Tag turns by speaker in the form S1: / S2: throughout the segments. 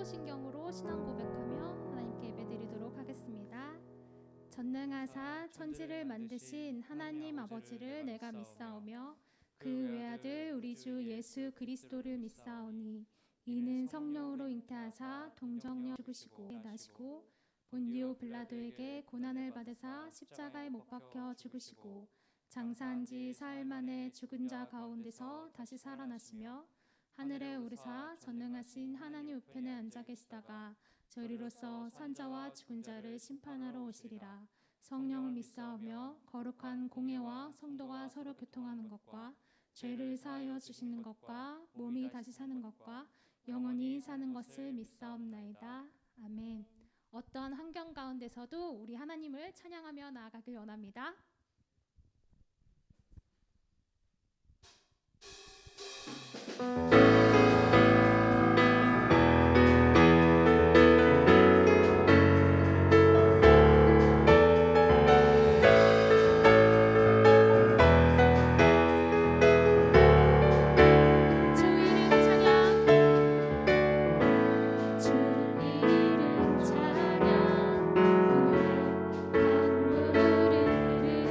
S1: 사도신경으로 신앙 고백하며 하나님께 예배드리도록 하겠습니다. 전능하사 천지를 만드신 하나님 아버지를 내가 믿사오며 그 외아들 우리 주 예수 그리스도를 믿사오니 이는 성령으로 잉태하사 동정녀 죽으시고 나시고 본디오 빌라도에게 고난을 받으사 십자가에 못 박혀 죽으시고 장사한 지 사흘 만에 죽은 자 가운데서 다시 살아나시며 하늘에 오르사 전능하신 하나님 우편에 앉아 계시다가 저희로서 산자와 죽은 자를 심판하러 오시리라. 성령을 믿사오며 거룩한 공예와 성도가 서로 교통하는 것과 죄를 사하여 주시는 것과 몸이 다시 사는 것과 영원히 사는 것을 믿사옵나이다. 아멘. 어떤 환경 가운데서도 우리 하나님을 찬양하며 나아가길 원합니다. 주 이름 찬양 오늘의 강물을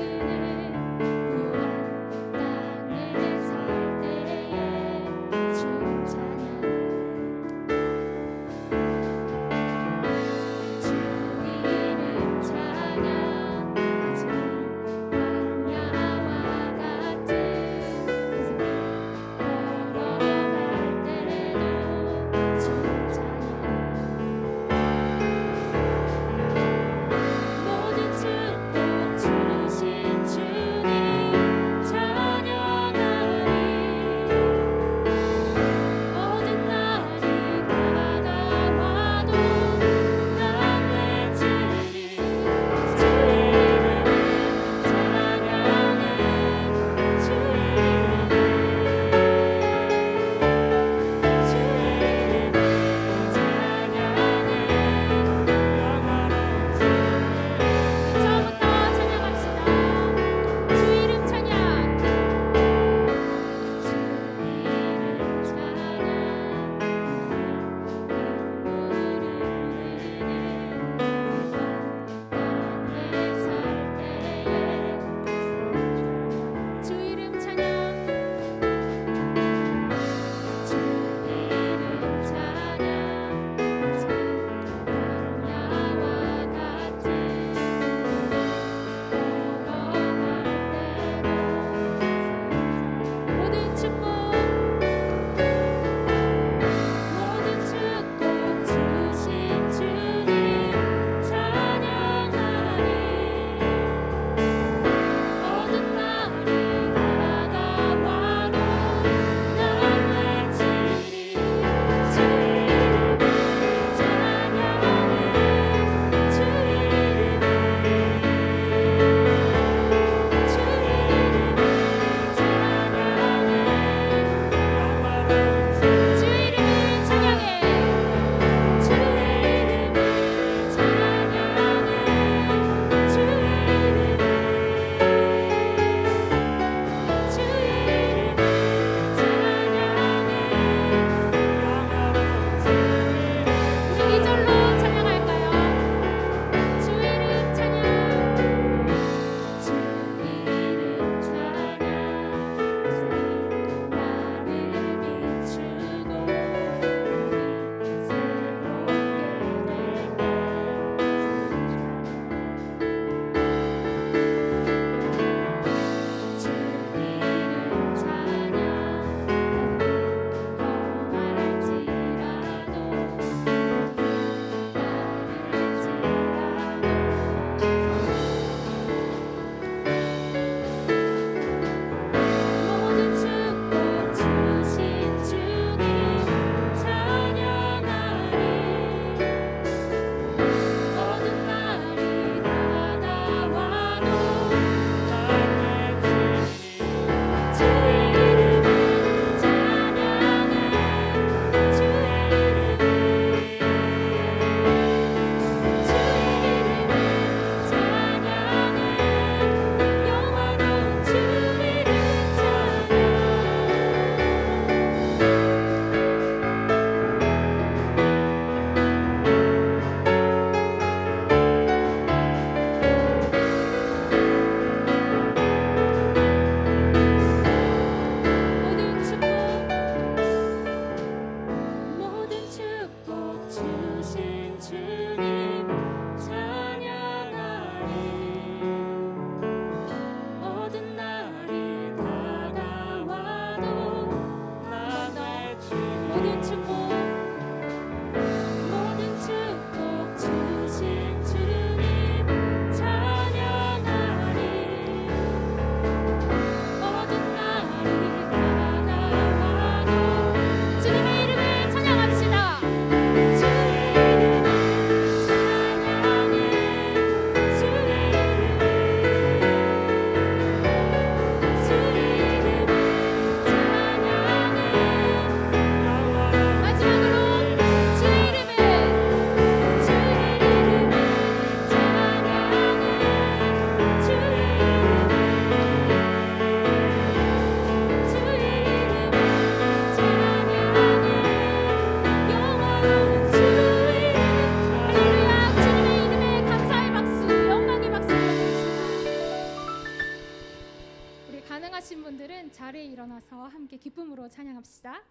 S1: 함께 기쁨으로 찬양합시다.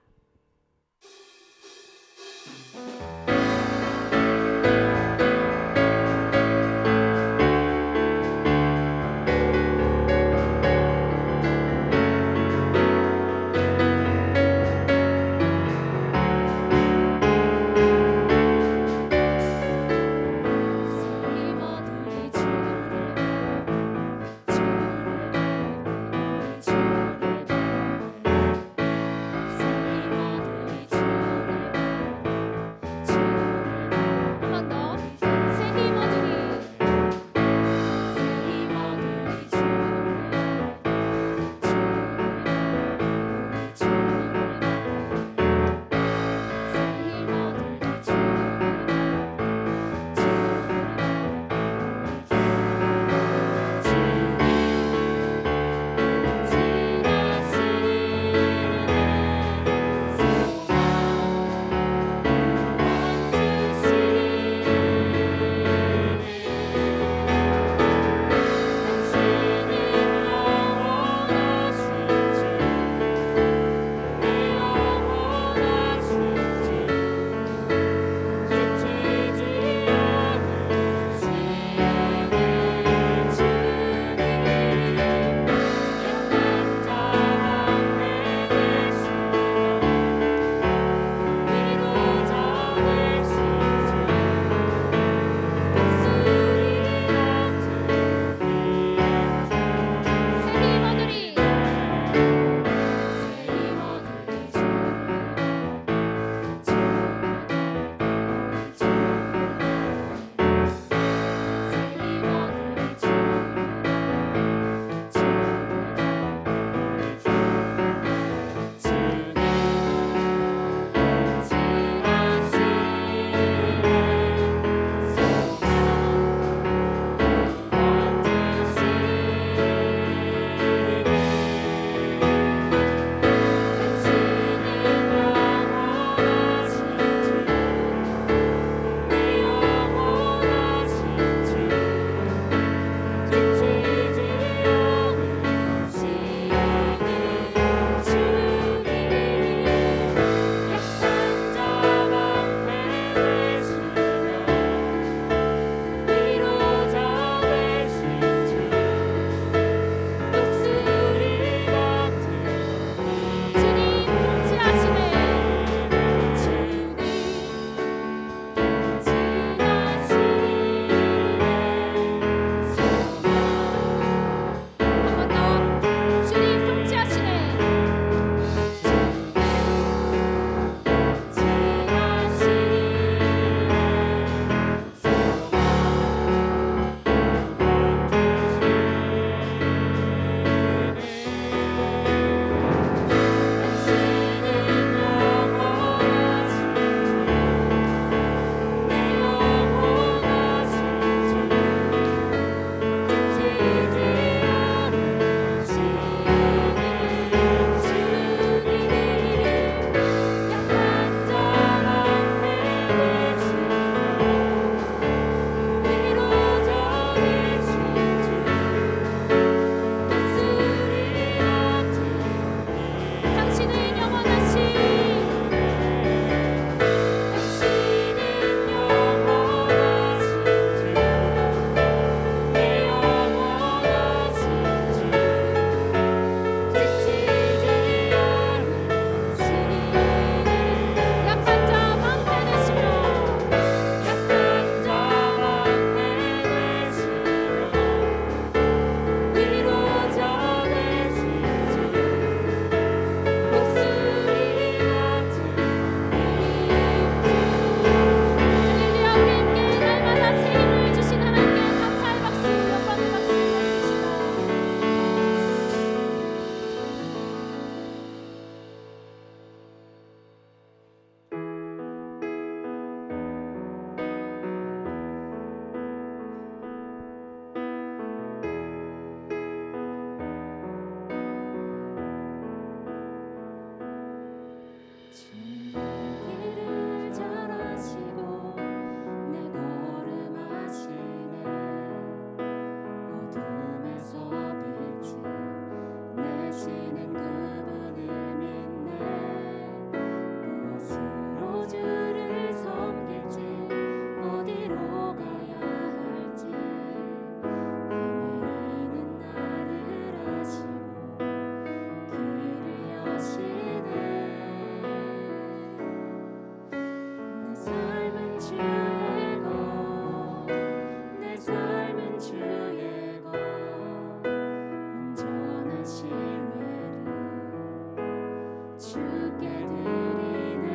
S1: 주께 드리네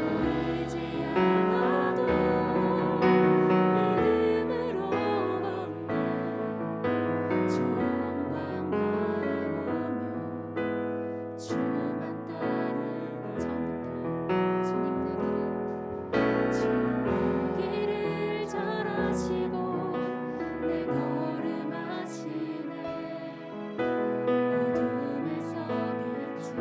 S1: 보이지 않아도 믿음으로 걷네 저 영광 바라보며 주만 따르네 처음부터 주님 내 길을 전하시고 내 걸음하시네 어둠에서 빛을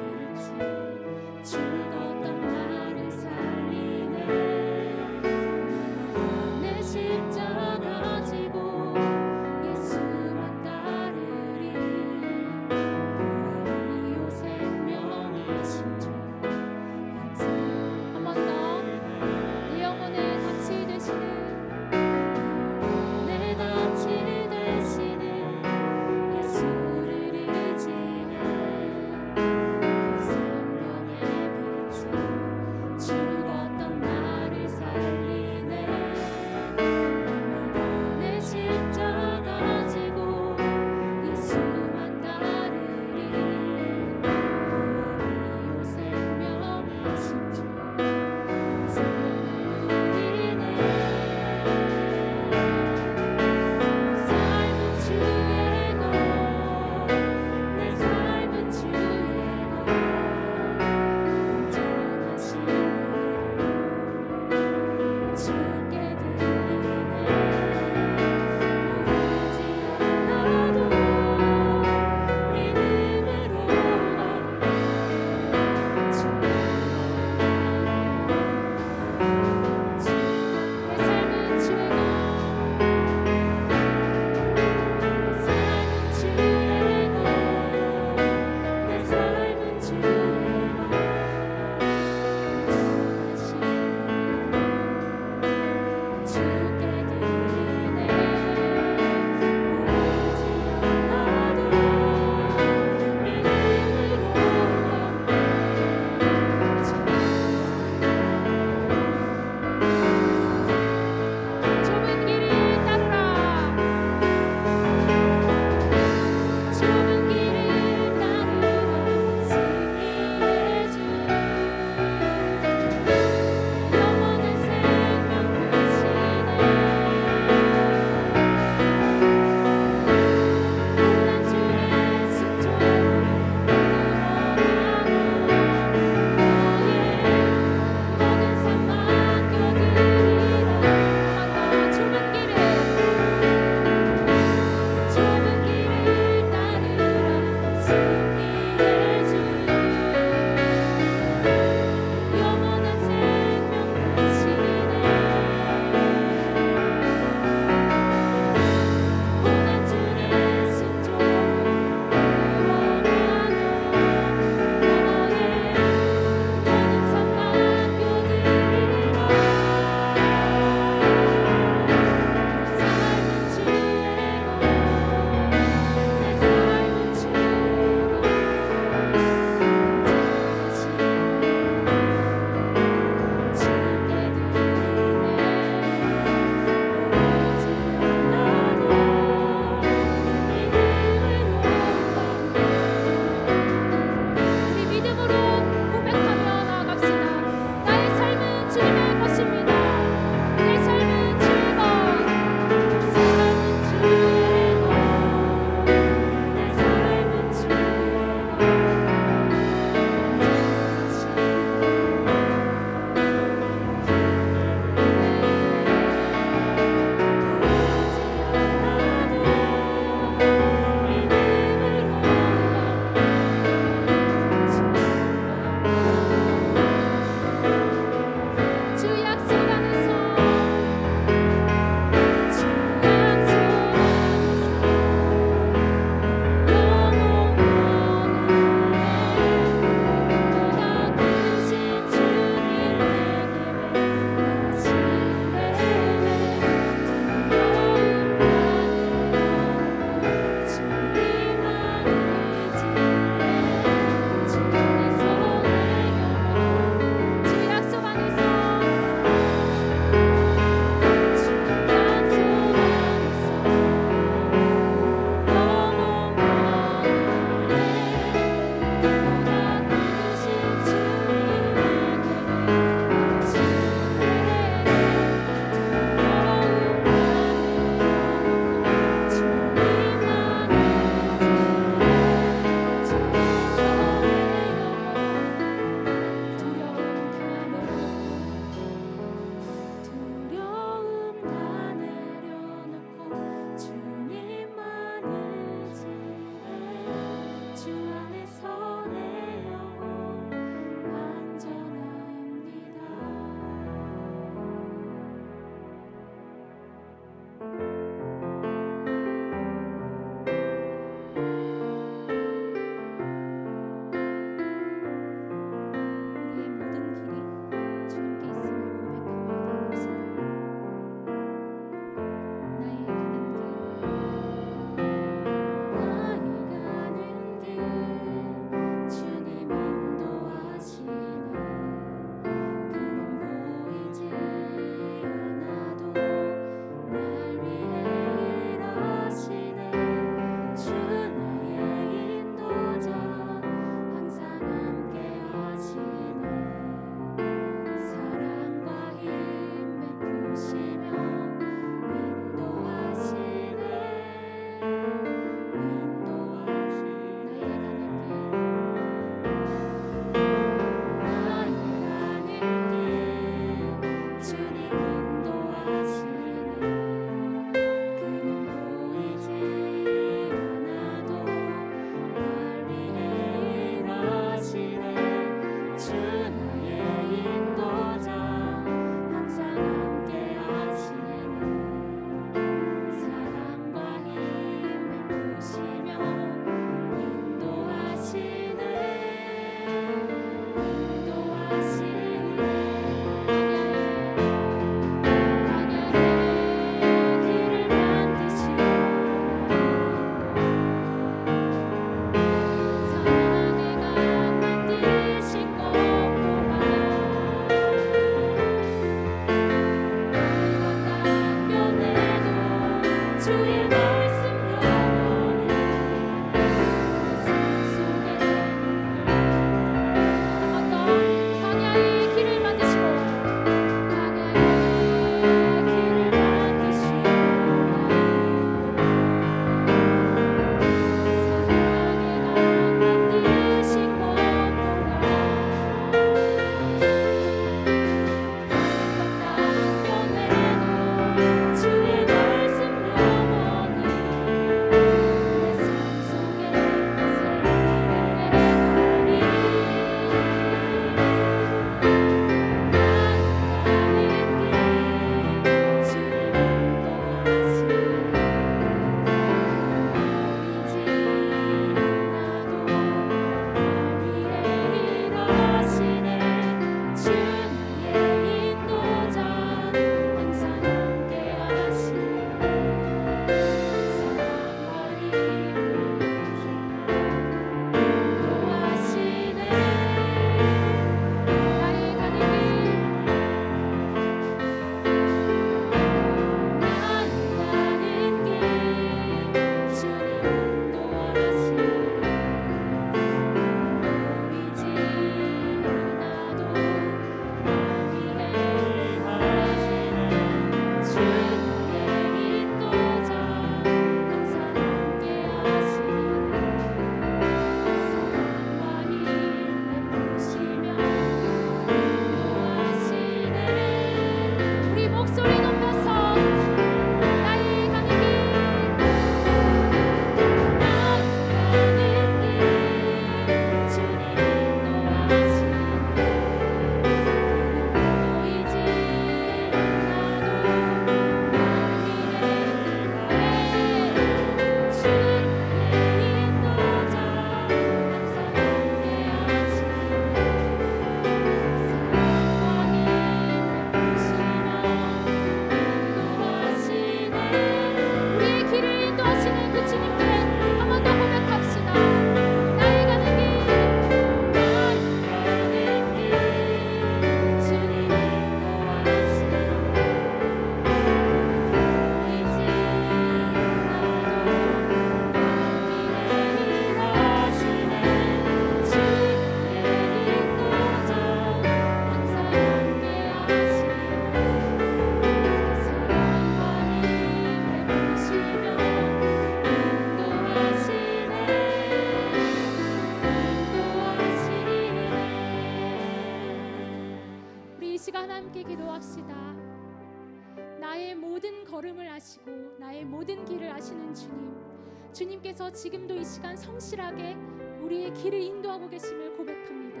S1: 주님께서 지금도 이 시간 성실하게 우리의 길을 인도하고 계심을 고백합니다.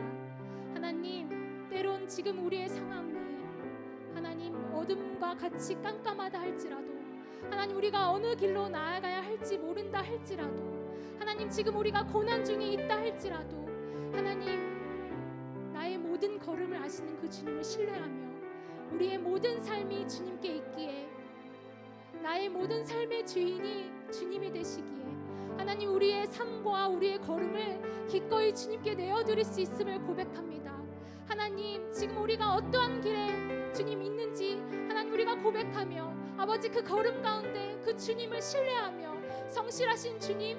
S1: 하나님, 때론 지금 우리의 상황이 하나님 어둠과 같이 깜깜하다 할지라도, 하나님 우리가 어느 길로 나아가야 할지 모른다 할지라도, 하나님 지금 우리가 고난 중에 있다 할지라도, 하나님 나의 모든 걸음을 아시는 그 주님을 신뢰하며 우리의 모든 삶이 주님께 있기에, 나의 모든 삶의 주인이 주님이 되시기에 하나님 우리의 삶과 우리의 걸음을 기꺼이 주님께 내어드릴 수 있음을 고백합니다. 하나님 지금 우리가 어떠한 길에 주님 있는지 하나님 우리가 고백하며 아버지 그 걸음 가운데 그 주님을 신뢰하며 성실하신 주님,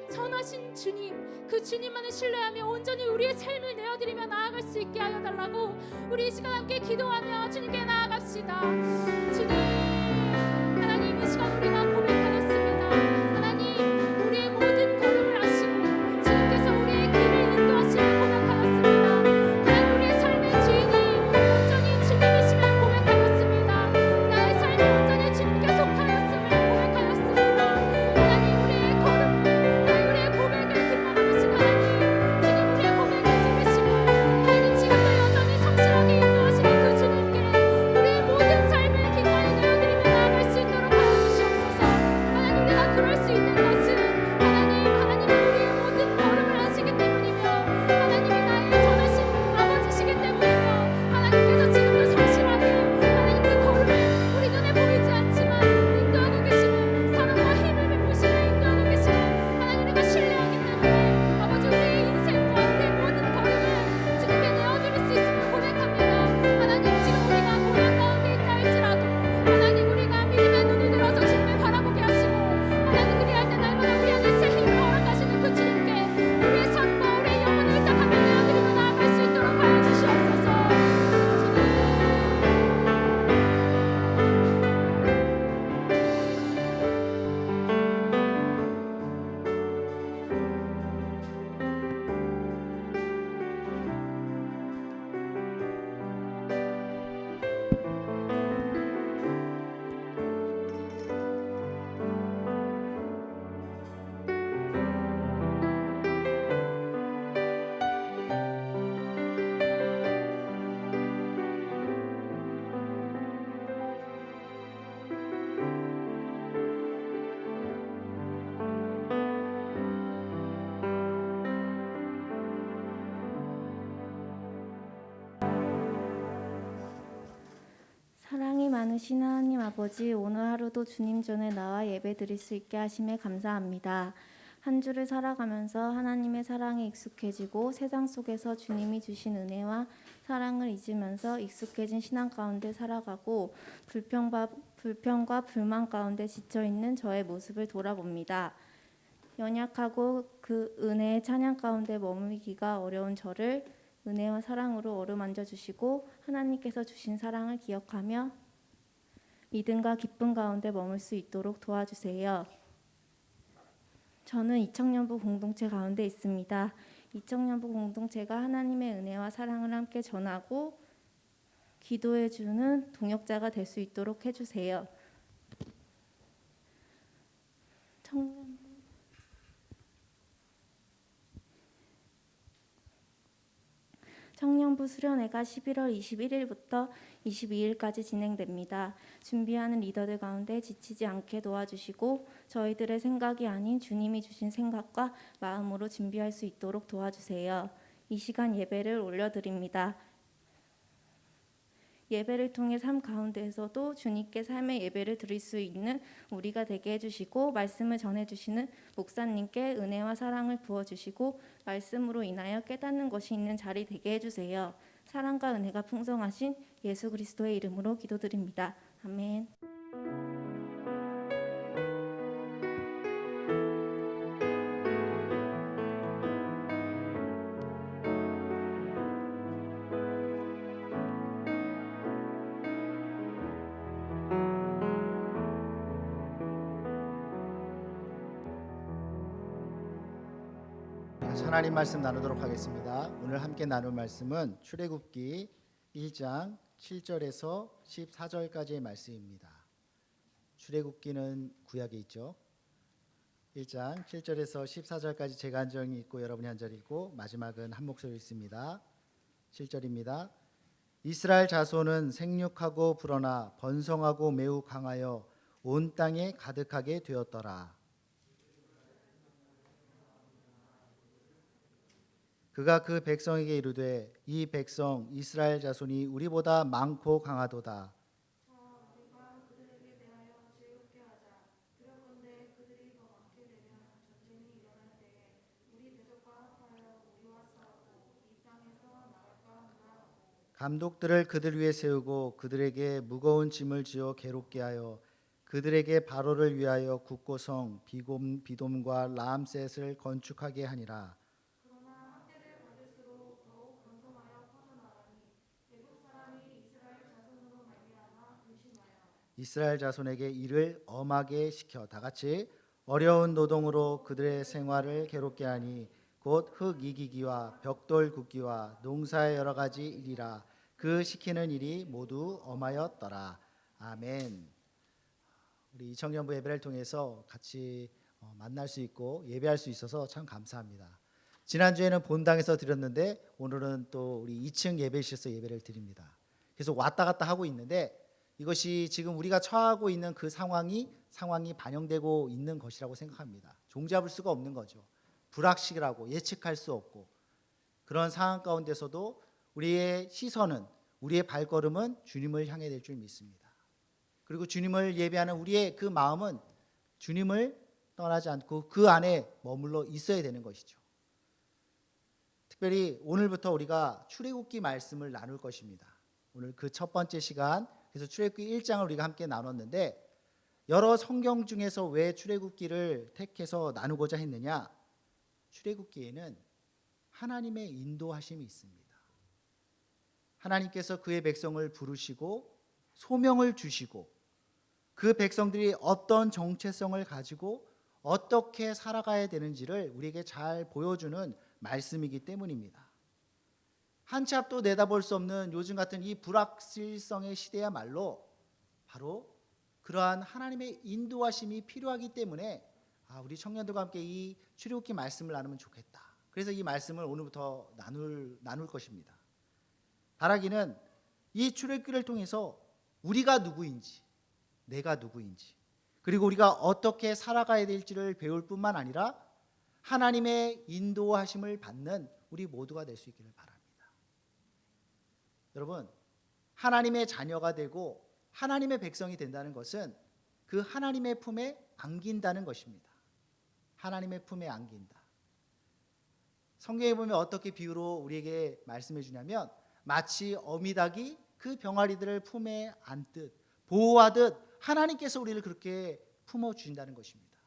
S1: 선하신 주님, 그 주님만을 신뢰하며 온전히 우리의 삶을 내어드리며 나아갈 수 있게 하여 달라고 우리 이 시간 함께 기도하며 주님께 나아갑시다. 주님, 하나님 이 시간 우리가 고백하겠습니다. 하나님 우리의 모든 걸음을 아시고 주님께서 우리의 길을 인도하시길 고백하였습니다. 하나님 우리의 삶의 주인이 온전히 주님이심을 고백하였습니다. 나의 삶이 온전히 주님께 속하였음을 고백하였습니다. 하나님 우리의 걸음, 우리의 고백을 기뻐하시는 하나님, 주님 우리의 고백을 들으시고 하나님 지금도 여전히 성실하게 인도하시는 그 주님께 우리의 모든 삶을 기꺼이 내어드리며 나아갈 수 있도록 하여 주시옵소서.
S2: 전능하신 하나님 아버지, 오늘 하루도 주님 전에 나와 예배드릴 수 있게 하심에 감사합니다. 한 주를 살아가면서 하나님의 사랑에 익숙해지고 세상 속에서 주님이 주신 은혜와 사랑을 잊으면서 익숙해진 신앙 가운데 살아가고 불평과 불만 가운데 지쳐있는 저의 모습을 돌아봅니다. 연약하고 그 은혜의 찬양 가운데 머물기가 어려운 저를 은혜와 사랑으로 어루만져 주시고 하나님께서 주신 사랑을 기억하며 믿음과 기쁨 가운데 머물 수 있도록 도와주세요. 저는 이청년부 공동체 가운데 있습니다. 이청년부 공동체가 하나님의 은혜와 사랑을 함께 전하고 기도해 주는 동역자가 될 수 있도록 해주세요. 청년부 수련회가 11월 21일부터 22일까지 진행됩니다. 준비하는 리더들 가운데 지치지 않게 도와주시고 저희들의 생각이 아닌 주님이 주신 생각과 마음으로 준비할 수 있도록 도와주세요. 이 시간 예배를 올려드립니다. 예배를 통해 삶 가운데에서도 주님께 삶의 예배를 드릴 수 있는 우리가 되게 해주시고 말씀을 전해주시는 목사님께 은혜와 사랑을 부어주시고 말씀으로 인하여 깨닫는 것이 있는 자리 되게 해주세요. 사랑과 은혜가 풍성하신 예수 그리스도의 이름으로 기도드립니다. 아멘.
S3: 하나님 말씀 나누도록 하겠습니다. 오늘 함께 나눌 말씀은 출애굽기 1장 7절에서 14절까지의 말씀입니다. 출애굽기는 구약에 있죠. 1장 7절에서 14절까지 제가 한 절 읽고 여러분이 한 절 읽고 마지막은 한 목소리 읽습니다. 7절입니다. 이스라엘 자손은 생육하고 불어나 번성하고 매우 강하여 온 땅에 가득하게 되었더라. 그가 그 백성에게 이르되 이 백성 이스라엘 자손이 우리보다 많고 강하도다.
S2: 우리가 그들에게 대하여 즐겁게 하자. 두렵건대 그들이 더 많게 되면 전쟁이 일어날 때에 우리 대적과 합하여 우리와 싸우고 이 땅에서 나갈까 하노라.
S3: 감독들을 그들 위에 세우고 그들에게 무거운 짐을 지어 괴롭게 하여 그들에게 바로를 위하여 국고성 비돔과 라암셋을 건축하게 하니라.
S2: 그러나 학대를 받을수록 더욱 강성하여 퍼져나가니 애굽 사람이 이스라엘 자손으로 말미암아 근심하여
S3: 이스라엘 자손에게 일을 엄하게 시켜 다 같이 어려운 노동으로 그들의 생활을 괴롭게 하니 곧 흙 이기기와 벽돌 굽기와 농사의 여러 가지 일이라. 그 시키는 일이 모두 엄하였더라. 아멘. 우리 청년부 예배를 통해서 같이 만날 수 있고 예배할 수 있어서 참 감사합니다. 지난주에는 본당에서 드렸는데 오늘은 또 우리 2층 예배실에서 예배를 드립니다. 계속 왔다 갔다 하고 있는데 이것이 지금 우리가 처하고 있는 그 상황이 반영되고 있는 것이라고 생각합니다. 종잡을 수가 없는 거죠. 불확실하고 예측할 수 없고 그런 상황 가운데서도 우리의 시선은 우리의 발걸음은 주님을 향해 될 줄 믿습니다. 그리고 주님을 예배하는 우리의 그 마음은 주님을 떠나지 않고 그 안에 머물러 있어야 되는 것이죠. 특별히 오늘부터 우리가 출애굽기 말씀을 나눌 것입니다. 오늘 그 첫 번째 시간, 그래서 출애굽기 1장을 우리가 함께 나눴는데 여러 성경 중에서 왜 출애굽기를 택해서 나누고자 했느냐? 출애굽기에는 하나님의 인도하심이 있습니다. 하나님께서 그의 백성을 부르시고 소명을 주시고 그 백성들이 어떤 정체성을 가지고 어떻게 살아가야 되는지를 우리에게 잘 보여주는 말씀이기 때문입니다. 한 치 앞도 내다볼 수 없는 요즘 같은 이 불확실성의 시대야말로 바로 그러한 하나님의 인도하심이 필요하기 때문에 우리 청년들과 함께 이 출애굽기 말씀을 나누면 좋겠다. 그래서 이 말씀을 오늘부터 나눌 것입니다. 바라기는 이 출애굽기를 통해서 우리가 누구인지, 내가 누구인지, 그리고 우리가 어떻게 살아가야 될지를 배울 뿐만 아니라 하나님의 인도하심을 받는 우리 모두가 될 수 있기를 바랍니다. 여러분, 하나님의 자녀가 되고 하나님의 백성이 된다는 것은 그 하나님의 품에 안긴다는 것입니다. 하나님의 품에 안긴다. 성경에 보면 어떻게 비유로 우리에게 말씀해 주냐면 마치 어미닭이 그 병아리들을 품에 안듯 보호하듯 하나님께서 우리를 그렇게 품어 주신다는 것입니다.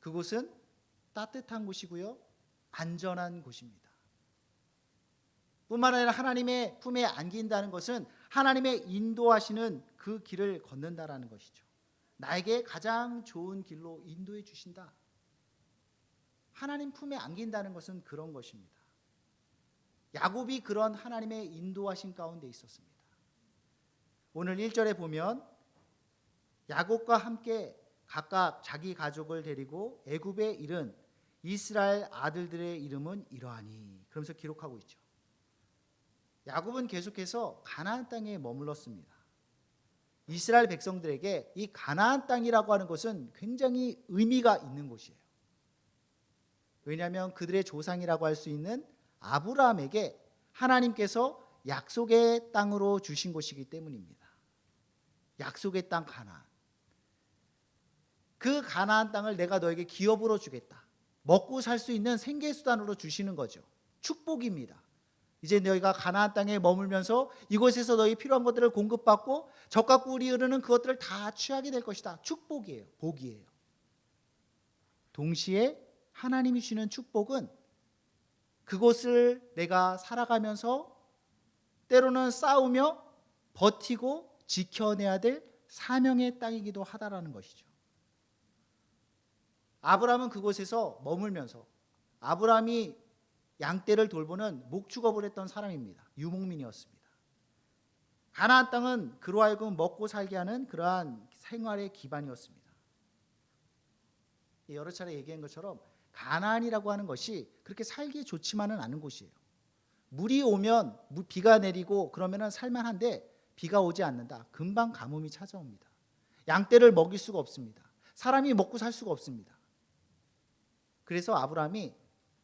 S3: 그곳은 따뜻한 곳이고요, 안전한 곳입니다. 뿐만 아니라 하나님의 품에 안긴다는 것은 하나님의 인도하시는 그 길을 걷는다라는 것이죠. 나에게 가장 좋은 길로 인도해 주신다. 하나님 품에 안긴다는 것은 그런 것입니다. 야곱이 그런 하나님의 인도하신 가운데 있었습니다. 오늘 1절에 보면 야곱과 함께 각각 자기 가족을 데리고 애굽에 이른 이스라엘 아들들의 이름은 이러하니, 그러면서 기록하고 있죠. 야곱은 계속해서 가나안 땅에 머물렀습니다. 이스라엘 백성들에게 이 가나안 땅이라고 하는 것은 굉장히 의미가 있는 곳이에요. 왜냐하면 그들의 조상이라고 할 수 있는 아브라함에게 하나님께서 약속의 땅으로 주신 곳이기 때문입니다. 약속의 땅 가나안. 그 가나안 땅을 내가 너에게 기업으로 주겠다. 먹고 살 수 있는 생계수단으로 주시는 거죠. 축복입니다. 이제 너희가 가나안 땅에 머물면서 이곳에서 너희 필요한 것들을 공급받고 젖과 꿀이 흐르는 그것들을 다 취하게 될 것이다. 축복이에요. 복이에요. 동시에 하나님이 주시는 축복은 그곳을 내가 살아가면서 때로는 싸우며 버티고 지켜내야 될 사명의 땅이기도 하다라는 것이죠. 아브라함은 그곳에서 머물면서 아브라함이 양떼를 돌보는 목축업을 했던 사람입니다. 유목민이었습니다. 가나안 땅은 그로 하여금 먹고 살게 하는 그러한 생활의 기반이었습니다. 여러 차례 얘기한 것처럼 가나안이라고 하는 것이 그렇게 살기 좋지만은 않은 곳이에요. 물이 오면 비가 내리고 그러면은 살만한데 비가 오지 않는다. 금방 가뭄이 찾아옵니다. 양떼를 먹일 수가 없습니다. 사람이 먹고 살 수가 없습니다. 그래서 아브라함이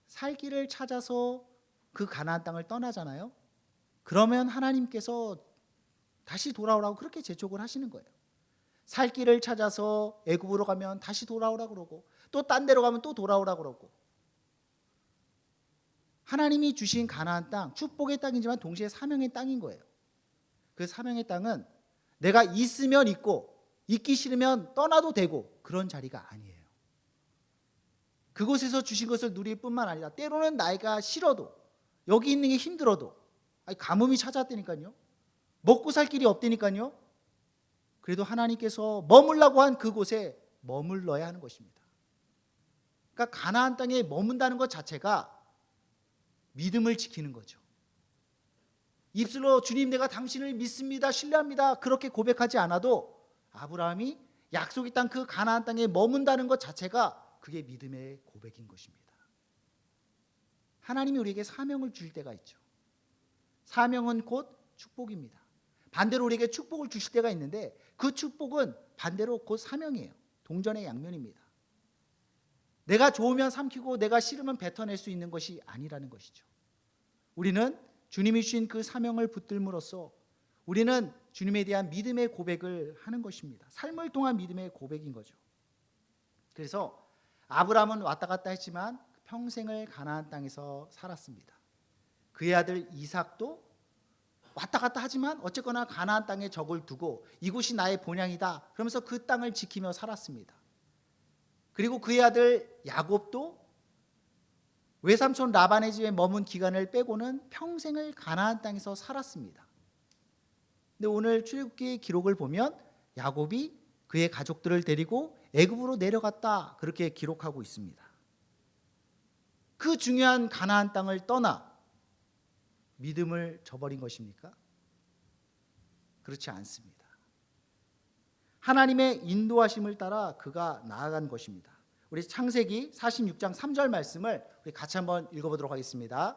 S3: 살 길을 찾아서 그 가나안 땅을 떠나잖아요. 그러면 하나님께서 다시 돌아오라고 그렇게 재촉을 하시는 거예요. 살 길을 찾아서 애굽으로 가면 다시 돌아오라고 그러고 또 딴 데로 가면 또 돌아오라고 그러고, 하나님이 주신 가나안 땅, 축복의 땅이지만 동시에 사명의 땅인 거예요. 그 사명의 땅은 내가 있으면 있고 있기 싫으면 떠나도 되고 그런 자리가 아니에요. 그곳에서 주신 것을 누릴 뿐만 아니라 때로는 나이가 싫어도, 여기 있는 게 힘들어도, 가뭄이 찾아왔다니까요, 먹고 살 길이 없다니까요, 그래도 하나님께서 머물라고 한 그곳에 머물러야 하는 것입니다. 그러니까 가나안 땅에 머문다는 것 자체가 믿음을 지키는 거죠. 입술로 주님 내가 당신을 믿습니다, 신뢰합니다 그렇게 고백하지 않아도 아브라함이 약속의 땅 그 가나안 땅에 머문다는 것 자체가 그게 믿음의 고백인 것입니다. 하나님이 우리에게 사명을 주실 때가 있죠. 사명은 곧 축복입니다. 반대로 우리에게 축복을 주실 때가 있는데 그 축복은 반대로 곧 사명이에요. 동전의 양면입니다. 내가 좋으면 삼키고 내가 싫으면 뱉어낼 수 있는 것이 아니라는 것이죠. 우리는 주님이 주신 그 사명을 붙들므로써 우리는 주님에 대한 믿음의 고백을 하는 것입니다. 삶을 통한 믿음의 고백인 거죠. 그래서 아브라함은 왔다 갔다 했지만 평생을 가나안 땅에서 살았습니다. 그의 아들 이삭도 왔다 갔다 하지만 어쨌거나 가나안 땅에 적을 두고 이곳이 나의 본향이다 그러면서 그 땅을 지키며 살았습니다. 그리고 그의 아들 야곱도 외삼촌 라반의 집에 머문 기간을 빼고는 평생을 가나안 땅에서 살았습니다. 근데 오늘 출애굽기 기록을 보면 야곱이 그의 가족들을 데리고 애굽으로 내려갔다 그렇게 기록하고 있습니다. 그 중요한 가나안 땅을 떠나 믿음을 저버린 것입니까? 그렇지 않습니다. 하나님의 인도하심을 따라 그가 나아간 것입니다. 우리 창세기 46장 3절 말씀을 우리 같이 한번 읽어보도록 하겠습니다.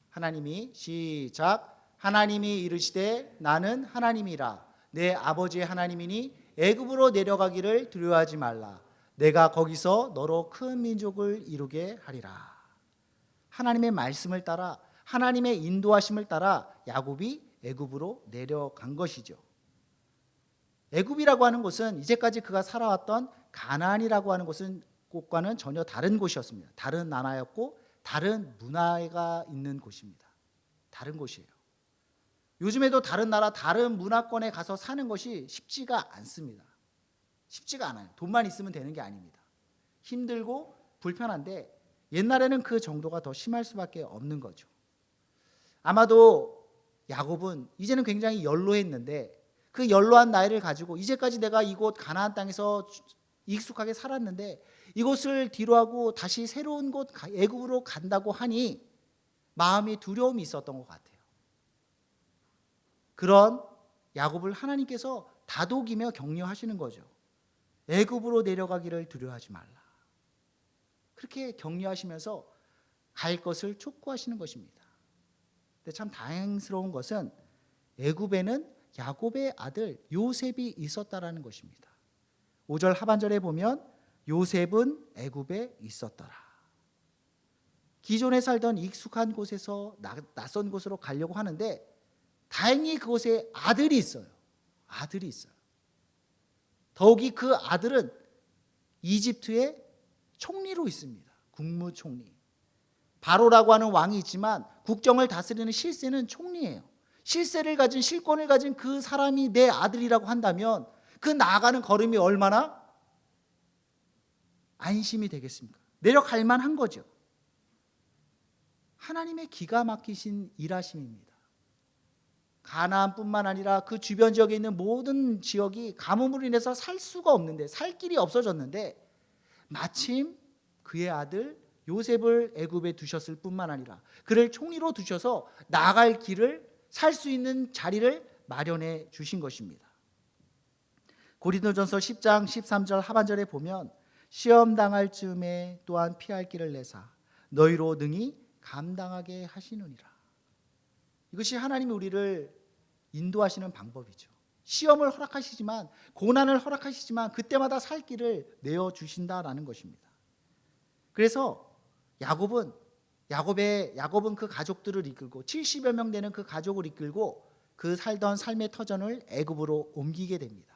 S3: 하나님이 시작. 하나님이 이르시되 나는 하나님이라 내 아버지의 하나님이니 애굽으로 내려가기를 두려워하지 말라. 내가 거기서 너로 큰 민족을 이루게 하리라. 하나님의 말씀을 따라 하나님의 인도하심을 따라 야곱이 애굽으로 내려간 것이죠. 애굽이라고 하는 곳은 이제까지 그가 살아왔던 가나안이라고 하는 곳과는 전혀 다른 곳이었습니다. 다른 나라였고 다른 문화가 있는 곳입니다. 다른 곳이에요. 요즘에도 다른 나라, 다른 문화권에 가서 사는 것이 쉽지가 않습니다. 쉽지가 않아요. 돈만 있으면 되는 게 아닙니다. 힘들고 불편한데 옛날에는 그 정도가 더 심할 수밖에 없는 거죠. 아마도 야곱은 이제는 굉장히 연로했는데 그 연로한 나이를 가지고 이제까지 내가 이곳 가나안 땅에서 익숙하게 살았는데 이곳을 뒤로하고 다시 새로운 곳 애굽으로 간다고 하니 마음이 두려움이 있었던 것 같아요. 그런 야곱을 하나님께서 다독이며 격려하시는 거죠. 애굽으로 내려가기를 두려워하지 말라. 그렇게 격려하시면서 갈 것을 촉구하시는 것입니다. 근데 참 다행스러운 것은 애굽에는 야곱의 아들 요셉이 있었다라는 것입니다. 5절 하반절에 보면 요셉은 애굽에 있었더라. 기존에 살던 익숙한 곳에서 낯선 곳으로 가려고 하는데 다행히 그곳에 아들이 있어요. 아들이 있어요. 더욱이 그 아들은 이집트의 총리로 있습니다. 국무총리. 바로라고 하는 왕이 있지만 국정을 다스리는 실세는 총리예요. 실권을 가진 그 사람이 내 아들이라고 한다면 그 나아가는 걸음이 얼마나 안심이 되겠습니까? 내려갈 만한 거죠. 하나님의 기가 막히신 일하심입니다. 가나안뿐만 아니라 그 주변 지역에 있는 모든 지역이 가뭄으로 인해서 살 수가 없는데, 살 길이 없어졌는데 마침 그의 아들 요셉을 애굽에 두셨을 뿐만 아니라 그를 총리로 두셔서 나아갈 길을, 살 수 있는 자리를 마련해 주신 것입니다. 고린도전서 10장 13절 하반절에 보면 시험 당할 즈음에 또한 피할 길을 내사 너희로 능히 감당하게 하시느니라. 이것이 하나님이 우리를 인도하시는 방법이죠. 시험을 허락하시지만, 고난을 허락하시지만 그때마다 살 길을 내어 주신다라는 것입니다. 그래서 야곱은 그 가족들을 이끌고 70여 명 되는 그 가족을 이끌고 그 살던 삶의 터전을 애굽으로 옮기게 됩니다.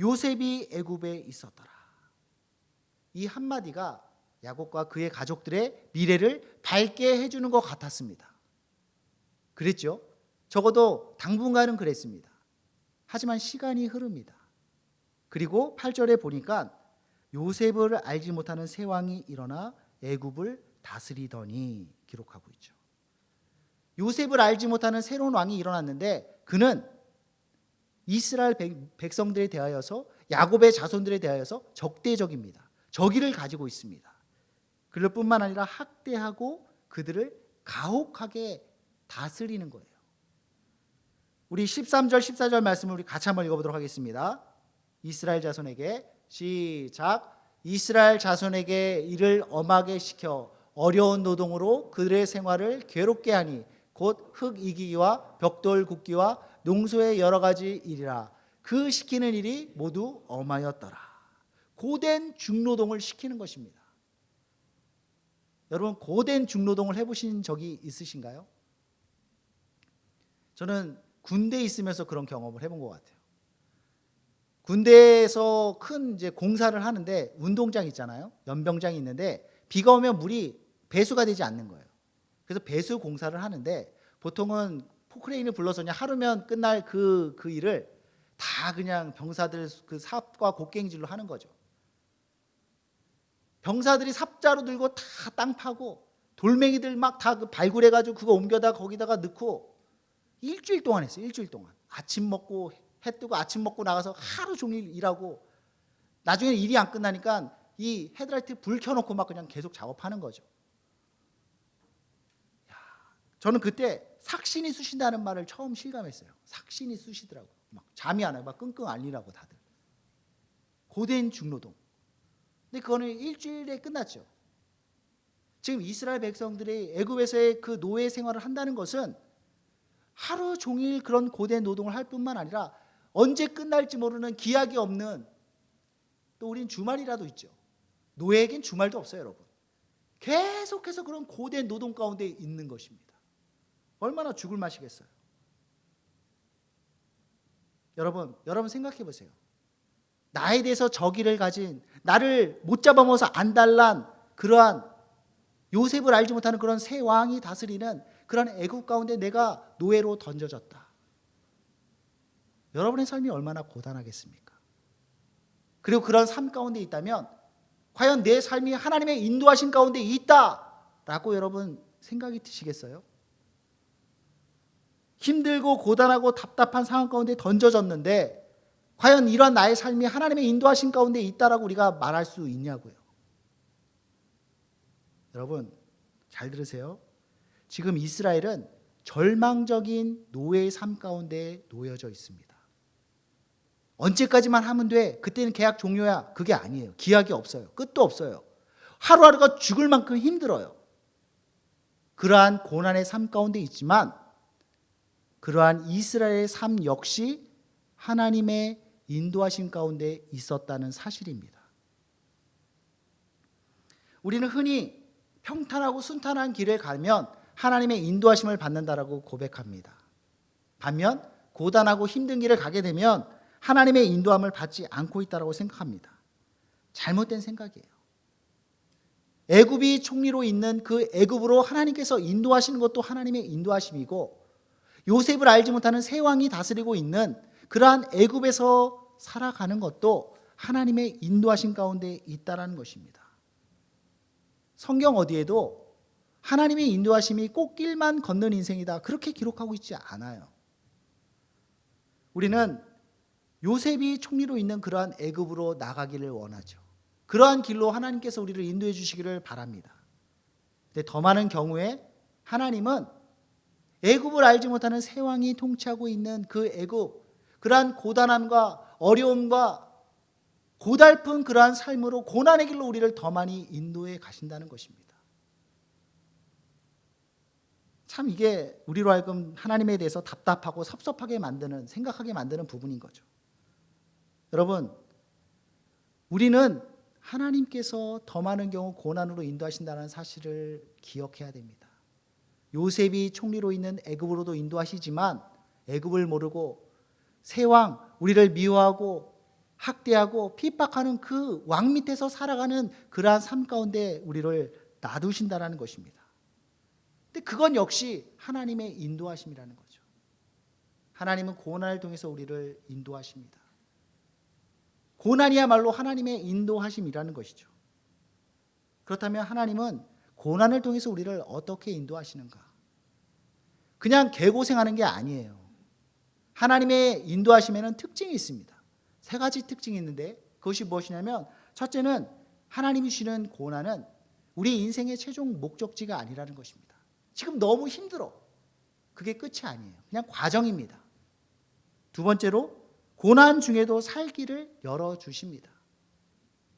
S3: 요셉이 애굽에 있었더라. 이 한마디가 야곱과 그의 가족들의 미래를 밝게 해주는 것 같았습니다. 그랬죠? 적어도 당분간은 그랬습니다. 하지만 시간이 흐릅니다. 그리고 8절에 보니까 요셉을 알지 못하는 새 왕이 일어나 애굽을 다스리더니 기록하고 있죠. 요셉을 알지 못하는 새로운 왕이 일어났는데 그는 이스라엘 백성들에 대하여서, 야곱의 자손들에 대하여서 적대적입니다. 적의를 가지고 있습니다. 그럴 뿐만 아니라 학대하고 그들을 가혹하게 다스리는 거예요. 우리 13절 14절 말씀을 우리 같이 한번 읽어보도록 하겠습니다. 이스라엘 자손에게 시작. 이스라엘 자손에게 이를 엄하게 시켜 어려운 노동으로 그들의 생활을 괴롭게 하니 곧 흙 이기기와 벽돌 굽기와 농소의 여러 가지 일이라. 그 시키는 일이 모두 엄하였더라. 고된 중노동을 시키는 것입니다. 여러분, 고된 중노동을 해보신 적이 있으신가요? 저는 군대에 있으면서 그런 경험을 해본 것 같아요. 군대에서 큰 이제 공사를 하는데 운동장 있잖아요. 연병장이 있는데 비가 오면 물이 배수가 되지 않는 거예요. 그래서 배수 공사를 하는데 보통은 포크레인을 불러서 그냥 하루면 끝날 그 일을 다 그냥 병사들 그 삽과 곡괭이질로 하는 거죠. 병사들이 삽자루 들고 다 땅 파고 돌멩이들 막 다 그 발굴해가지고 그거 옮겨다 거기다가 넣고 일주일 동안 했어요. 일주일 동안. 아침 먹고 해 뜨고 아침 먹고 나가서 하루 종일 일하고 나중에 일이 안 끝나니까 이 헤드라이트 불 켜놓고 막 그냥 계속 작업하는 거죠. 저는 그때 삭신이 쑤신다는 말을 처음 실감했어요. 삭신이 쑤시더라고. 막 잠이 안 와요. 막 끙끙 앓리라고 다들. 고된 중노동. 근데 그거는 일주일에 끝났죠. 지금 이스라엘 백성들이 애굽에서의 그 노예 생활을 한다는 것은 하루 종일 그런 고된 노동을 할 뿐만 아니라 언제 끝날지 모르는 기약이 없는, 또 우린 주말이라도 있죠. 노예에겐 주말도 없어요, 여러분. 계속해서 그런 고된 노동 가운데 있는 것입니다. 얼마나 죽을 맛이겠어요. 여러분 생각해 보세요. 나에 대해서 적의를 가진, 나를 못 잡아먹어서 안달난 그러한 요셉을 알지 못하는 그런 새 왕이 다스리는 그런 애국 가운데 내가 노예로 던져졌다. 여러분의 삶이 얼마나 고단하겠습니까? 그리고 그런 삶 가운데 있다면 과연 내 삶이 하나님의 인도하신 가운데 있다라고 여러분 생각이 드시겠어요? 힘들고 고단하고 답답한 상황 가운데 던져졌는데 과연 이런 나의 삶이 하나님의 인도하신 가운데 있다라고 우리가 말할 수 있냐고요. 여러분 잘 들으세요. 지금 이스라엘은 절망적인 노예의 삶 가운데 놓여져 있습니다. 언제까지만 하면 돼? 그때는 계약 종료야. 그게 아니에요. 기약이 없어요. 끝도 없어요. 하루하루가 죽을 만큼 힘들어요. 그러한 고난의 삶 가운데 있지만 그러한 이스라엘의 삶 역시 하나님의 인도하심 가운데 있었다는 사실입니다. 우리는 흔히 평탄하고 순탄한 길을 가면 하나님의 인도하심을 받는다라고 고백합니다. 반면 고단하고 힘든 길을 가게 되면 하나님의 인도함을 받지 않고 있다라고 생각합니다. 잘못된 생각이에요. 애굽이 총리로 있는 그 애굽으로 하나님께서 인도하시는 것도 하나님의 인도하심이고 요셉을 알지 못하는 새 왕이 다스리고 있는 그러한 애굽에서 살아가는 것도 하나님의 인도하심 가운데 있다라는 것입니다. 성경 어디에도 하나님의 인도하심이 꽃길만 걷는 인생이다 그렇게 기록하고 있지 않아요. 우리는 요셉이 총리로 있는 그러한 애굽으로 나가기를 원하죠. 그러한 길로 하나님께서 우리를 인도해 주시기를 바랍니다. 근데 더 많은 경우에 하나님은 애굽을 알지 못하는 새 왕이 통치하고 있는 그 애굽, 그러한 고단함과 어려움과 고달픈 그러한 삶으로 고난의 길로 우리를 더 많이 인도해 가신다는 것입니다. 참 이게 우리로 하여금 하나님에 대해서 답답하고 섭섭하게 만드는, 생각하게 만드는 부분인 거죠. 여러분, 우리는 하나님께서 더 많은 경우 고난으로 인도하신다는 사실을 기억해야 됩니다. 요셉이 총리로 있는 애굽으로도 인도하시지만 애굽을 모르고 새왕, 우리를 미워하고 학대하고 핍박하는 그 왕 밑에서 살아가는 그러한 삶 가운데 우리를 놔두신다라는 것입니다. 근데 그건 역시 하나님의 인도하심이라는 거죠. 하나님은 고난을 통해서 우리를 인도하십니다. 고난이야말로 하나님의 인도하심이라는 것이죠. 그렇다면 하나님은 고난을 통해서 우리를 어떻게 인도하시는가? 그냥 개고생하는 게 아니에요. 하나님의 인도하심에는 특징이 있습니다. 세 가지 특징이 있는데 그것이 무엇이냐면 첫째는 하나님이 주시는 고난은 우리 인생의 최종 목적지가 아니라는 것입니다. 지금 너무 힘들어. 그게 끝이 아니에요. 그냥 과정입니다. 두 번째로 고난 중에도 살 길을 열어주십니다.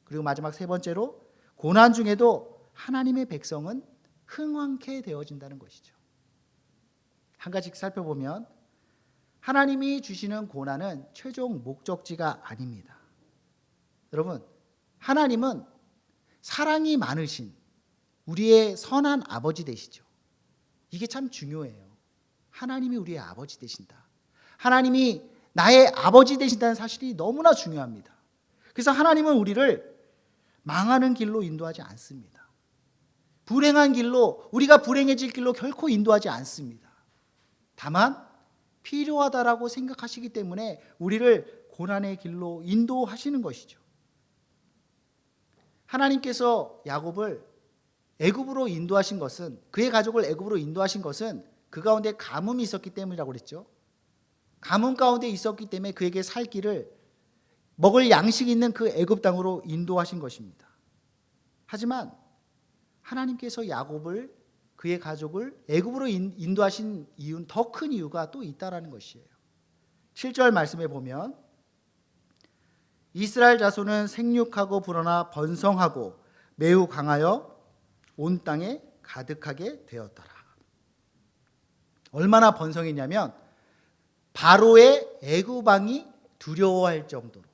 S3: 그리고 마지막 세 번째로 고난 중에도 하나님의 백성은 흥왕케 되어진다는 것이죠. 한 가지 살펴보면 하나님이 주시는 고난은 최종 목적지가 아닙니다. 여러분, 하나님은 사랑이 많으신 우리의 선한 아버지 되시죠. 이게 참 중요해요. 하나님이 우리의 아버지 되신다. 하나님이 나의 아버지 되신다는 사실이 너무나 중요합니다. 그래서 하나님은 우리를 망하는 길로 인도하지 않습니다. 불행한 길로, 우리가 불행해질 길로 결코 인도하지 않습니다. 다만 필요하다라고 생각하시기 때문에 우리를 고난의 길로 인도하시는 것이죠. 하나님께서 야곱을 애굽으로 인도하신 것은, 그의 가족을 애굽으로 인도하신 것은 그 가운데 가뭄이 있었기 때문이라고 그랬죠. 가뭄 가운데 있었기 때문에 그에게 살 길을, 먹을 양식이 있는 그 애굽 땅으로 인도하신 것입니다. 하지만 하나님께서 야곱을, 그의 가족을 애굽으로 인도하신 이유는, 더 큰 이유가 또 있다라는 것이에요. 7절 말씀에 보면 이스라엘 자손은 생육하고 불어나 번성하고 매우 강하여 온 땅에 가득하게 되었더라. 얼마나 번성했냐면 바로의 애굽 왕이 두려워할 정도로,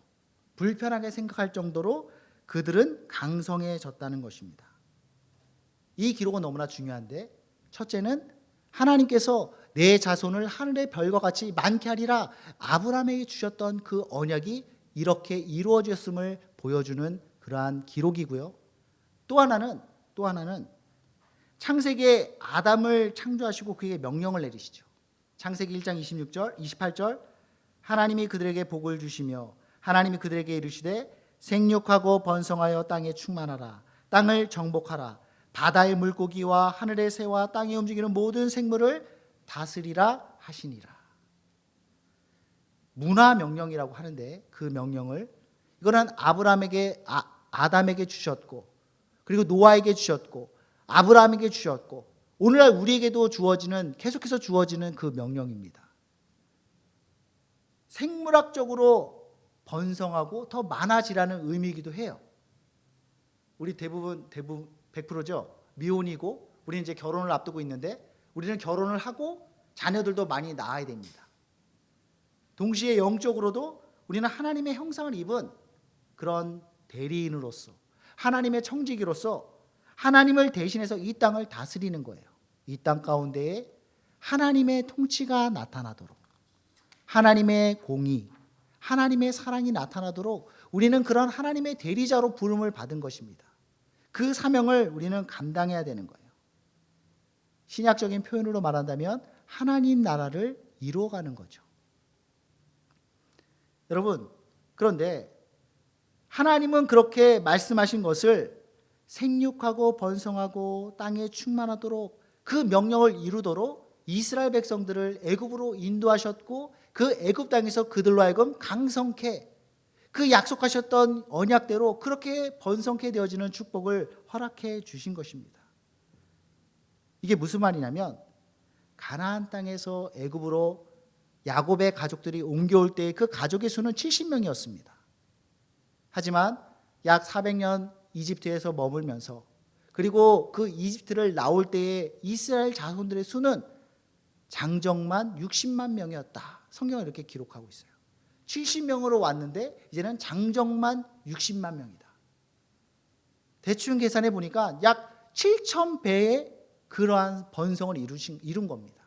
S3: 불편하게 생각할 정도로 그들은 강성해졌다는 것입니다. 이 기록은 너무나 중요한데, 첫째는 하나님께서 내 자손을 하늘의 별과 같이 많게 하리라 아브라함에게 주셨던 그 언약이 이렇게 이루어졌음을 보여주는 그러한 기록이고요. 또 하나는 창세기에 아담을 창조하시고 그에게 명령을 내리시죠. 창세기 1장 26절, 28절 하나님이 그들에게 복을 주시며 하나님이 그들에게 이르시되 생육하고 번성하여 땅에 충만하라. 땅을 정복하라. 바다의 물고기와 하늘의 새와 땅에 움직이는 모든 생물을 다스리라 하시니라. 문화 명령이라고 하는데 그 명령을 이거는 아브라함에게 아담에게 주셨고 그리고 노아에게 주셨고 아브라함에게 주셨고 오늘날 우리에게도 계속해서 주어지는 그 명령입니다. 생물학적으로 번성하고 더 많아지라는 의미이기도 해요. 우리 대부분 100%죠. 미혼이고 우리는 이제 결혼을 앞두고 있는데 우리는 결혼을 하고 자녀들도 많이 낳아야 됩니다. 동시에 영적으로도 우리는 하나님의 형상을 입은 그런 대리인으로서 하나님의 청지기로서 하나님을 대신해서 이 땅을 다스리는 거예요. 이 땅 가운데에 하나님의 통치가 나타나도록 하나님의 공의, 하나님의 사랑이 나타나도록 우리는 그런 하나님의 대리자로 부름을 받은 것입니다. 그 사명을 우리는 감당해야 되는 거예요. 신약적인 표현으로 말한다면 하나님 나라를 이루어가는 거죠. 여러분, 그런데 하나님은 그렇게 말씀하신 것을 생육하고 번성하고 땅에 충만하도록 그 명령을 이루도록 이스라엘 백성들을 애굽으로 인도하셨고 그 애굽 땅에서 그들로 하여금 강성케 그 약속하셨던 언약대로 그렇게 번성케 되어지는 축복을 허락해 주신 것입니다. 이게 무슨 말이냐면 가나안 땅에서 애굽으로 야곱의 가족들이 옮겨올 때 그 가족의 수는 70명이었습니다. 하지만 약 400년 이집트에서 머물면서 그리고 그 이집트를 나올 때에 이스라엘 자손들의 수는 장정만 60만 명이었다. 성경은 이렇게 기록하고 있어요. 70명으로 왔는데 이제는 장정만 60만 명이다. 대충 계산해 보니까 약 7,000배의 그러한 번성을 이룬 겁니다.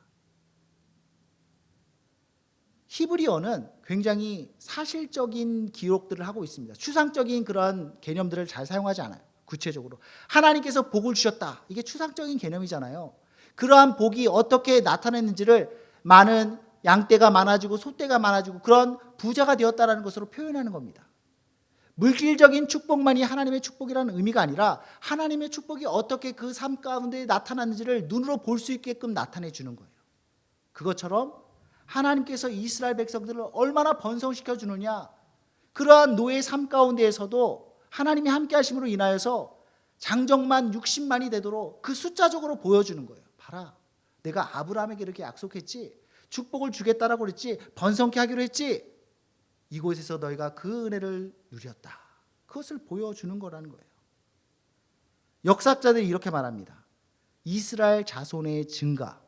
S3: 히브리어는 굉장히 사실적인 기록들을 하고 있습니다. 추상적인 그런 개념들을 잘 사용하지 않아요. 구체적으로 하나님께서 복을 주셨다. 이게 추상적인 개념이잖아요. 그러한 복이 어떻게 나타났는지를 많은 양떼가 많아지고 소떼가 많아지고 그런 부자가 되었다는 것으로 표현하는 겁니다. 물질적인 축복만이 하나님의 축복이라는 의미가 아니라 하나님의 축복이 어떻게 그 삶 가운데 나타났는지를 눈으로 볼 수 있게끔 나타내 주는 거예요. 그것처럼 하나님께서 이스라엘 백성들을 얼마나 번성시켜 주느냐, 그러한 노예의 삶 가운데에서도 하나님이 함께 하심으로 인하여서 장정만 60만이 되도록 그 숫자적으로 보여주는 거예요. 봐라, 내가 아브라함에게 이렇게 약속했지, 축복을 주겠다라고 그랬지, 번성케 하기로 했지, 이곳에서 너희가 그 은혜를 누렸다. 그것을 보여주는 거라는 거예요. 역사자들이 이렇게 말합니다. 이스라엘 자손의 증가,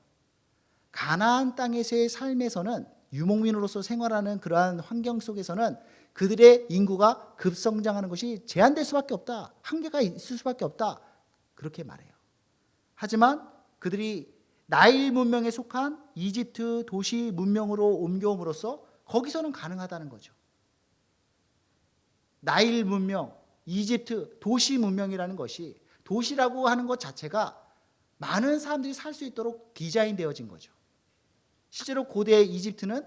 S3: 가나안 땅에서의 삶에서는 유목민으로서 생활하는 그러한 환경 속에서는 그들의 인구가 급성장하는 것이 제한될 수밖에 없다. 한계가 있을 수밖에 없다. 그렇게 말해요. 하지만 그들이 나일 문명에 속한 이집트 도시 문명으로 옮겨옴으로써 거기서는 가능하다는 거죠. 나일 문명, 이집트 도시 문명이라는 것이, 도시라고 하는 것 자체가 많은 사람들이 살 수 있도록 디자인되어진 거죠. 실제로 고대 이집트는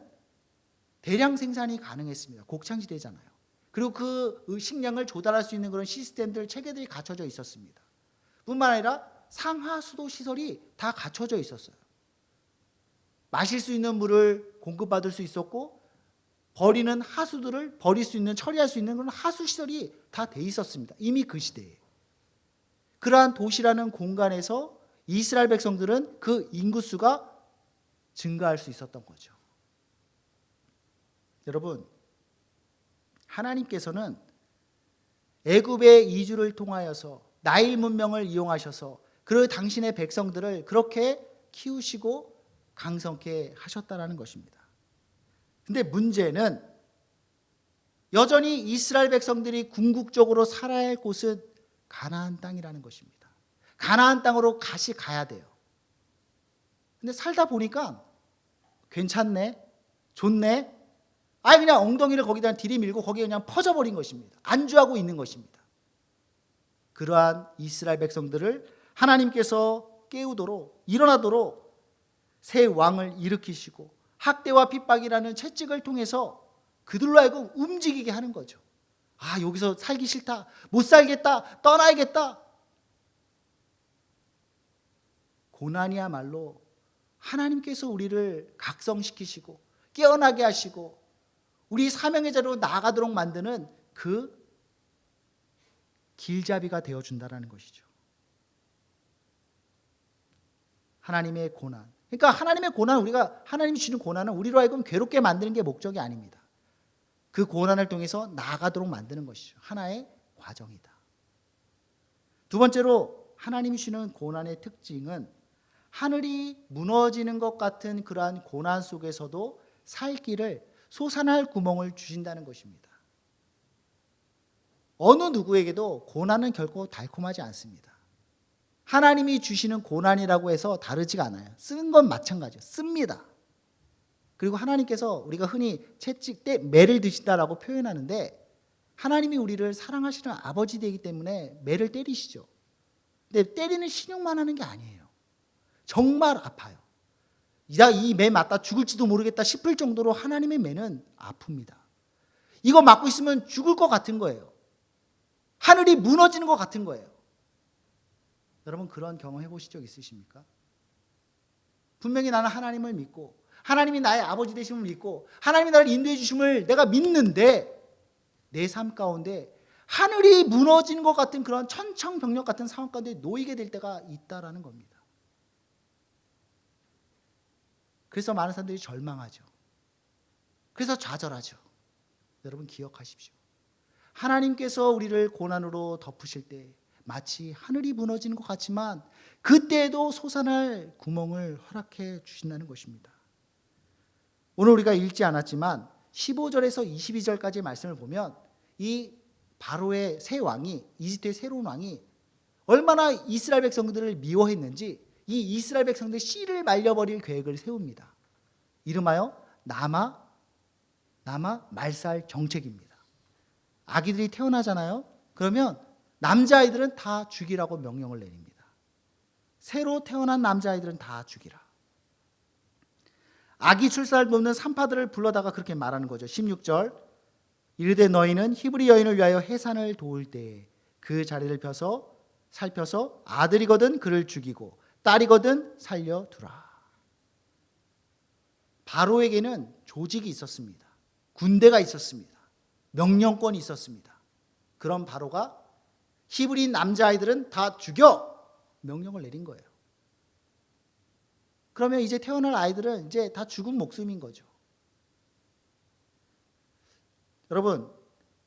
S3: 대량 생산이 가능했습니다. 곡창지대잖아요. 그리고 그 식량을 조달할 수 있는 그런 시스템들, 체계들이 갖춰져 있었습니다. 뿐만 아니라 상하수도 시설이 다 갖춰져 있었어요. 마실 수 있는 물을 공급받을 수 있었고, 버리는 하수들을 버릴 수 있는, 처리할 수 있는 그런 하수 시설이 다 돼 있었습니다. 이미 그 시대에. 그러한 도시라는 공간에서 이스라엘 백성들은 그 인구수가 증가할 수 있었던 거죠. 여러분, 하나님께서는 애굽의 이주를 통하여서 나일 문명을 이용하셔서 그 당신의 백성들을 그렇게 키우시고 강성케 하셨다라는 것입니다. 근데 문제는 여전히 이스라엘 백성들이 궁극적으로 살아야 할 곳은 가나안 땅이라는 것입니다. 가나안 땅으로 다시 가야 돼요. 근데 살다 보니까 괜찮네, 좋네. 아예 그냥 엉덩이를 거기다 들이밀고 거기에 그냥 퍼져버린 것입니다. 안주하고 있는 것입니다. 그러한 이스라엘 백성들을 하나님께서 깨우도록, 일어나도록 새 왕을 일으키시고 학대와 핍박이라는 채찍을 통해서 그들로 하여금 움직이게 하는 거죠. 아, 여기서 살기 싫다, 못 살겠다, 떠나야겠다. 고난이야말로 하나님께서 우리를 각성시키시고 깨어나게 하시고 우리 사명의 자리로 나아가도록 만드는 그 길잡이가 되어준다는 것이죠. 하나님의 고난. 그러니까 하나님의 고난, 우리가 하나님이 주시는 고난은 우리로 하여금 괴롭게 만드는 게 목적이 아닙니다. 그 고난을 통해서 나아가도록 만드는 것이죠. 하나의 과정이다. 두 번째로 하나님이 주시는 고난의 특징은 하늘이 무너지는 것 같은 그러한 고난 속에서도 살 길을, 솟아날 구멍을 주신다는 것입니다. 어느 누구에게도 고난은 결코 달콤하지 않습니다. 하나님이 주시는 고난이라고 해서 다르지가 않아요. 쓰는 건 마찬가지예요. 씁니다. 그리고 하나님께서 우리가 흔히 채찍 때 매를 드신다라고 표현하는데 하나님이 우리를 사랑하시는 아버지 되기 때문에 매를 때리시죠. 근데 때리는 신용만 하는 게 아니에요. 정말 아파요. 이 매 맞다 죽을지도 모르겠다 싶을 정도로 하나님의 매는 아픕니다. 이거 맞고 있으면 죽을 것 같은 거예요. 하늘이 무너지는 것 같은 거예요. 여러분 그런 경험 해보신 적 있으십니까? 분명히 나는 하나님을 믿고 하나님이 나의 아버지 되심을 믿고 하나님이 나를 인도해 주심을 내가 믿는데 내 삶 가운데 하늘이 무너지는 것 같은 그런 천청병력 같은 상황 가운데 놓이게 될 때가 있다라는 겁니다. 그래서 많은 사람들이 절망하죠. 그래서 좌절하죠. 여러분 기억하십시오. 하나님께서 우리를 고난으로 덮으실 때 마치 하늘이 무너지는 것 같지만 그때에도 솟아날 구멍을 허락해 주신다는 것입니다. 오늘 우리가 읽지 않았지만 15절에서 22절까지의 말씀을 보면 이 바로의 새 왕이, 이집트의 새로운 왕이 얼마나 이스라엘 백성들을 미워했는지 이 이스라엘 백성들의 씨를 말려버릴 계획을 세웁니다. 이름하여 남아 말살 정책입니다. 아기들이 태어나잖아요. 그러면 남자아이들은 다 죽이라고 명령을 내립니다. 새로 태어난 남자아이들은 다 죽이라. 아기 출산을 돕는 산파들을 불러다가 그렇게 말하는 거죠. 16절 이르되 너희는 히브리 여인을 위하여 해산을 도울 때에 그 자리를 살펴서 아들이거든 그를 죽이고 딸이거든 살려두라. 바로에게는 조직이 있었습니다. 군대가 있었습니다. 명령권이 있었습니다. 그런 바로가 히브리 남자아이들은 다 죽여 명령을 내린 거예요. 그러면 이제 태어날 아이들은 이제 다 죽은 목숨인 거죠. 여러분,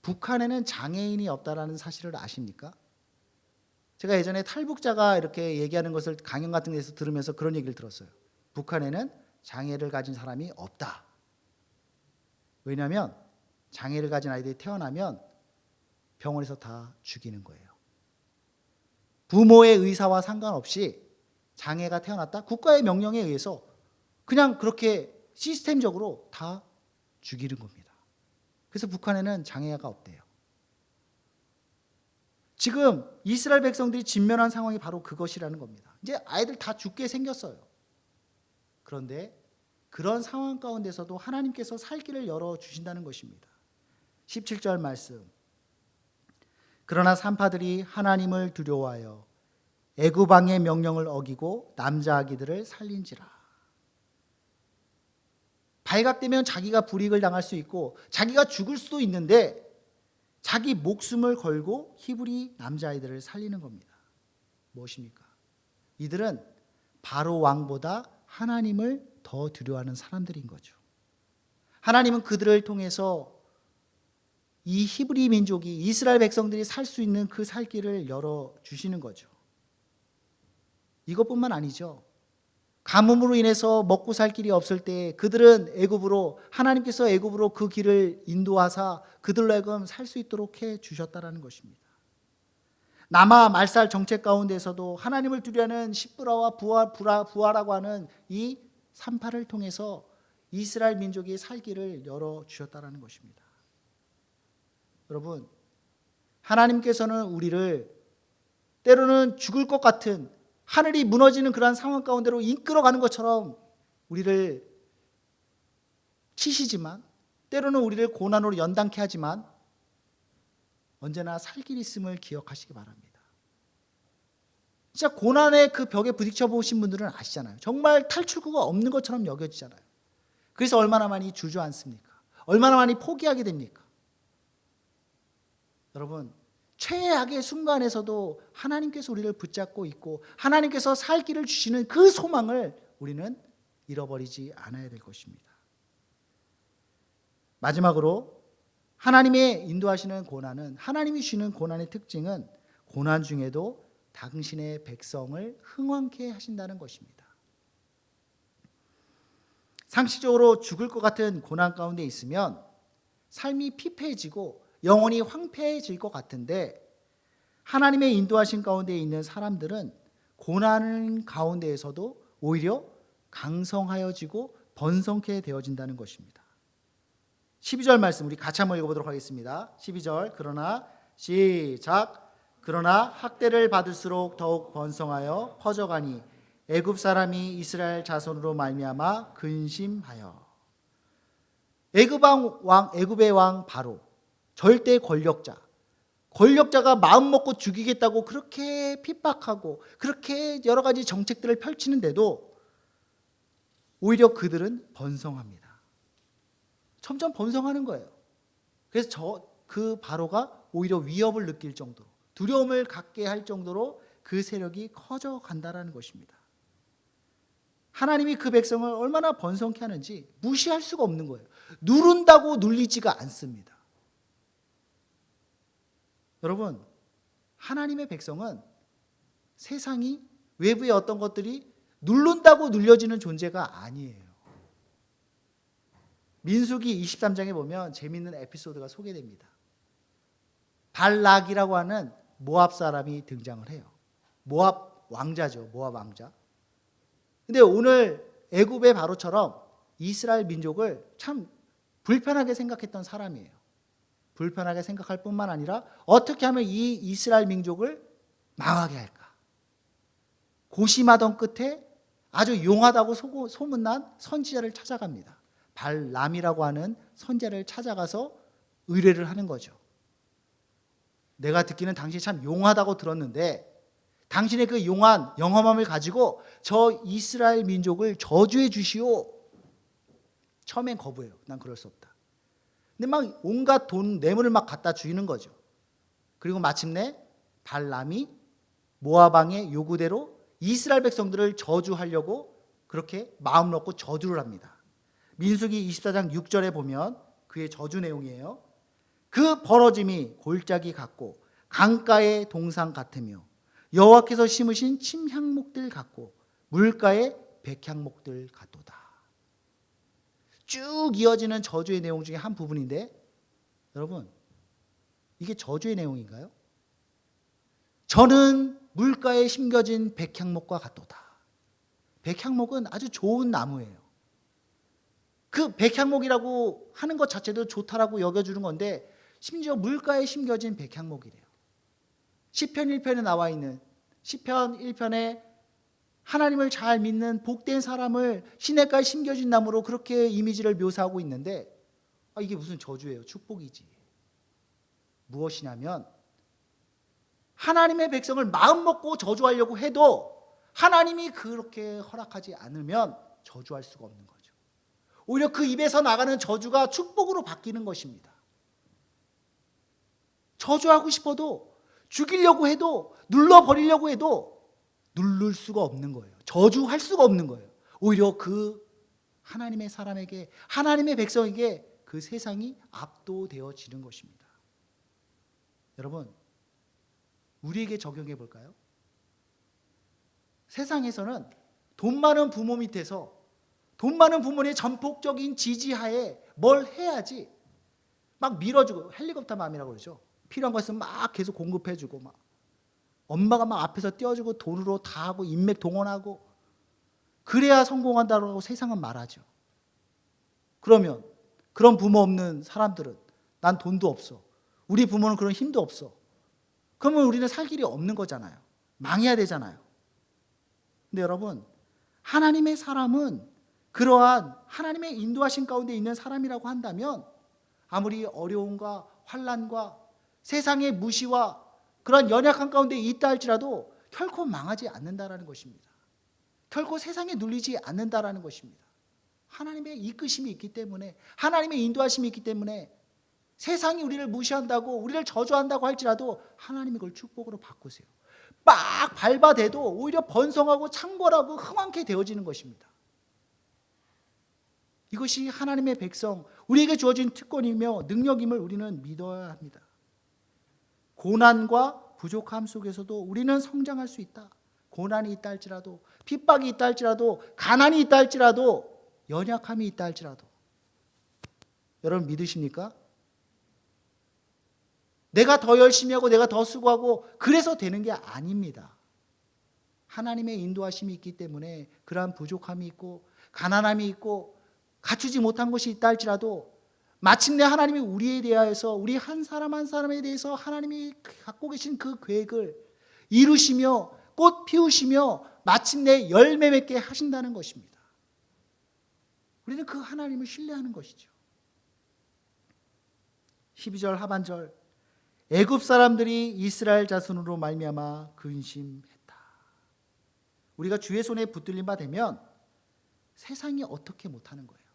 S3: 북한에는 장애인이 없다라는 사실을 아십니까? 제가 예전에 탈북자가 이렇게 얘기하는 것을 강연 같은 데서 들으면서 그런 얘기를 들었어요. 북한에는 장애를 가진 사람이 없다. 왜냐하면 장애를 가진 아이들이 태어나면 병원에서 다 죽이는 거예요. 부모의 의사와 상관없이 장애가 태어났다? 국가의 명령에 의해서 그냥 그렇게 시스템적으로 다 죽이는 겁니다. 그래서 북한에는 장애가 없대요. 지금 이스라엘 백성들이 직면한 상황이 바로 그것이라는 겁니다. 이제 아이들 다 죽게 생겼어요. 그런데 그런 상황 가운데서도 하나님께서 살 길을 열어주신다는 것입니다. 17절 말씀. 그러나 산파들이 하나님을 두려워하여 애굽 왕의 명령을 어기고 남자 아기들을 살린지라. 발각되면 자기가 불이익을 당할 수 있고 자기가 죽을 수도 있는데 자기 목숨을 걸고 히브리 남자아이들을 살리는 겁니다. 무엇입니까? 이들은 바로 왕보다 하나님을 더 두려워하는 사람들인 거죠. 하나님은 그들을 통해서 이 히브리 민족이 이스라엘 백성들이 살 수 있는 그 살 길을 열어주시는 거죠. 이것뿐만 아니죠. 가뭄으로 인해서 먹고 살 길이 없을 때 그들은 하나님께서 애굽으로 그 길을 인도하사 그들로 하여금 살 수 있도록 해 주셨다라는 것입니다. 남아 말살 정책 가운데서도 하나님을 두려워하는 십부라와 부하라고 하는 이 산파를 통해서 이스라엘 민족이 살기를 열어주셨다는 것입니다. 여러분, 하나님께서는 우리를 때로는 죽을 것 같은 하늘이 무너지는 그러한 상황 가운데로 이끌어가는 것처럼 우리를 치시지만, 때로는 우리를 고난으로 연단케 하지만 언제나 살 길이 있음을 기억하시기 바랍니다. 진짜 고난의 그 벽에 부딪혀 보신 분들은 아시잖아요. 정말 탈출구가 없는 것처럼 여겨지잖아요. 그래서 얼마나 많이 주저앉습니까? 얼마나 많이 포기하게 됩니까? 여러분, 최악의 순간에서도 하나님께서 우리를 붙잡고 있고 하나님께서 살 길을 주시는 그 소망을 우리는 잃어버리지 않아야 될 것입니다. 마지막으로 하나님의 인도하시는 고난은, 하나님이 주시는 고난의 특징은 고난 중에도 당신의 백성을 흥왕케 하신다는 것입니다. 상식적으로 죽을 것 같은 고난 가운데 있으면 삶이 피폐해지고 영혼이 황폐해질 것 같은데, 하나님의 인도하신 가운데 있는 사람들은 고난 가운데에서도 오히려 강성하여지고 번성케 되어진다는 것입니다. 12절 말씀 우리 같이 한번 읽어보도록 하겠습니다. 12절, 그러나 시작. 그러나 학대를 받을수록 더욱 번성하여 퍼져가니 애굽 사람이 이스라엘 자손으로 말미암아 근심하여. 애굽의 왕 바로, 절대 권력자가 마음 먹고 죽이겠다고 그렇게 핍박하고 그렇게 여러 가지 정책들을 펼치는데도 오히려 그들은 번성합니다. 점점 번성하는 거예요. 그래서 그 바로가 오히려 위협을 느낄 정도로, 두려움을 갖게 할 정도로 그 세력이 커져 간다라는 것입니다. 하나님이 그 백성을 얼마나 번성케 하는지 무시할 수가 없는 거예요. 누른다고 눌리지가 않습니다. 여러분, 하나님의 백성은 세상이, 외부의 어떤 것들이 누른다고 눌려지는 존재가 아니에요. 민수기 23장에 보면 재미있는 에피소드가 소개됩니다. 발락이라고 하는 모압 사람이 등장을 해요. 모압 왕자죠. 모압 왕자. 근데 오늘 애굽의 바로처럼 이스라엘 민족을 참 불편하게 생각했던 사람이에요. 불편하게 생각할 뿐만 아니라 어떻게 하면 이 이스라엘 민족을 망하게 할까? 고심하던 끝에 아주 용하다고 소문난 선지자를 찾아갑니다. 발람이라고 하는 선지자를 찾아가서 의뢰를 하는 거죠. 내가 듣기는 당신이 참 용하다고 들었는데 당신의 그 용한 영험함을 가지고 저 이스라엘 민족을 저주해 주시오. 처음엔 거부해요. 난 그럴 수 없다. 근데 막 온갖 돈, 뇌물을 막 갖다 주이는 거죠. 그리고 마침내 발람이 모압 왕의 요구대로 이스라엘 백성들을 저주하려고 그렇게 마음 놓고 저주를 합니다. 민수기 24장 6절에 보면 그의 저주 내용이에요. 그 벌어짐이 골짜기 같고 강가의 동상 같으며 여호와께서 심으신 침향목들 같고 물가의 백향목들 같도다. 쭉 이어지는 저주의 내용 중에 한 부분인데, 여러분, 이게 저주의 내용인가요? 저는 물가에 심겨진 백향목과 같도다. 백향목은 아주 좋은 나무예요. 그 백향목이라고 하는 것 자체도 좋다라고 여겨주는 건데 심지어 물가에 심겨진 백향목이래요. 시편 1편에 나와 있는, 시편 1편에 하나님을 잘 믿는 복된 사람을 시냇가에 심겨진 나무로 그렇게 이미지를 묘사하고 있는데, 이게 무슨 저주예요? 축복이지. 무엇이냐면 하나님의 백성을 마음 먹고 저주하려고 해도 하나님이 그렇게 허락하지 않으면 저주할 수가 없는 거죠. 오히려 그 입에서 나가는 저주가 축복으로 바뀌는 것입니다. 저주하고 싶어도, 죽이려고 해도, 눌러버리려고 해도 누를 수가 없는 거예요. 저주할 수가 없는 거예요. 오히려 그 하나님의 사람에게, 하나님의 백성에게 그 세상이 압도되어지는 것입니다. 여러분, 우리에게 적용해 볼까요? 세상에서는 돈 많은 부모 밑에서, 돈 많은 부모의 전폭적인 지지하에 뭘 해야지 막 밀어주고, 헬리콥터 맘이라고 그러죠. 필요한 거 있으면 막 계속 공급해주고, 막 엄마가 막 앞에서 띄워주고 돈으로 다 하고 인맥 동원하고, 그래야 성공한다고 세상은 말하죠. 그러면 그런 부모 없는 사람들은 난 돈도 없어. 우리 부모는 그런 힘도 없어. 그러면 우리는 살 길이 없는 거잖아요. 망해야 되잖아요. 근데 여러분, 하나님의 사람은 그러한 하나님의 인도하신 가운데 있는 사람이라고 한다면 아무리 어려움과 환난과 세상의 무시와 그런 연약한 가운데 있다 할지라도 결코 망하지 않는다라는 것입니다. 결코 세상에 눌리지 않는다라는 것입니다. 하나님의 이끄심이 있기 때문에, 하나님의 인도하심이 있기 때문에 세상이 우리를 무시한다고, 우리를 저주한다고 할지라도 하나님이 그걸 축복으로 바꾸세요. 막 밟아대도 오히려 번성하고 창궐하고 흥왕케 되어지는 것입니다. 이것이 하나님의 백성, 우리에게 주어진 특권이며 능력임을 우리는 믿어야 합니다. 고난과 부족함 속에서도 우리는 성장할 수 있다. 고난이 있다 할지라도, 핍박이 있다 할지라도, 가난이 있다 할지라도, 연약함이 있다 할지라도. 여러분 믿으십니까? 내가 더 열심히 하고 내가 더 수고하고 그래서 되는 게 아닙니다. 하나님의 인도하심이 있기 때문에 그러한 부족함이 있고 가난함이 있고 갖추지 못한 것이 있다 할지라도 마침내 하나님이 우리에 대하여서, 우리 한 사람 한 사람에 대해서 하나님이 갖고 계신 그 계획을 이루시며 꽃 피우시며 마침내 열매 맺게 하신다는 것입니다. 우리는 그 하나님을 신뢰하는 것이죠. 12절 하반절, 애굽 사람들이 이스라엘 자손으로 말미암아 근심했다. 우리가 주의 손에 붙들린 바 되면 세상이 어떻게 못하는 거예요.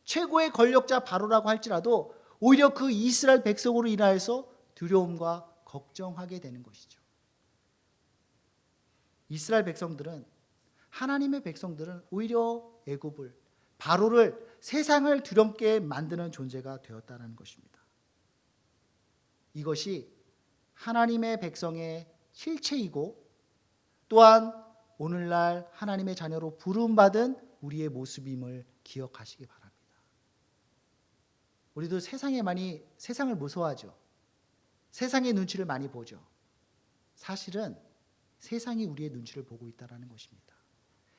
S3: 최고의 권력자 바로라고 할지라도 오히려 그 이스라엘 백성으로 인하여서 두려움과 걱정하게 되는 것이죠. 이스라엘 백성들은, 하나님의 백성들은 오히려 애굽을, 바로를, 세상을 두렵게 만드는 존재가 되었다는 것입니다. 이것이 하나님의 백성의 실체이고 또한 오늘날 하나님의 자녀로 부름받은 우리의 모습임을 기억하시기 바랍니다. 우리도 세상을 무서워하죠. 세상의 눈치를 많이 보죠. 사실은 세상이 우리의 눈치를 보고 있다는 것입니다.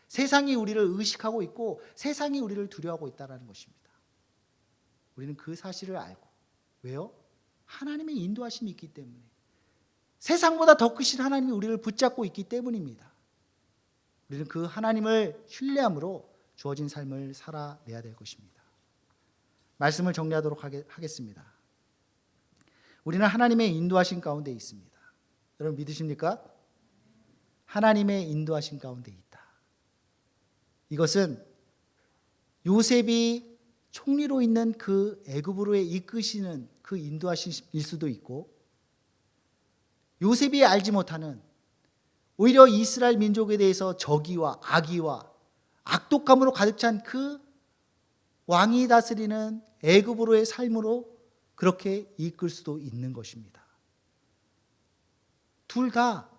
S3: 세상이 우리를 의식하고 있고 세상이 우리를 두려워하고 있다는 것입니다. 우리는 그 사실을 알고, 왜요? 하나님의 인도하심이 있기 때문에, 세상보다 더 크신 하나님이 우리를 붙잡고 있기 때문입니다. 우리는 그 하나님을 신뢰함으로 주어진 삶을 살아내야 될 것입니다. 말씀을 정리하도록 하겠습니다. 우리는 하나님의 인도하심 가운데 있습니다. 여러분 믿으십니까? 하나님의 인도하심 가운데 있다. 이것은 요셉이 총리로 있는 그 애굽으로의 이끄시는 그 인도하심일 수도 있고, 요셉이 알지 못하는 오히려 이스라엘 민족에 대해서 적의와 악의와 악독함으로 가득 찬 그 왕이 다스리는 애굽으로의 삶으로 그렇게 이끌 수도 있는 것입니다. 둘 다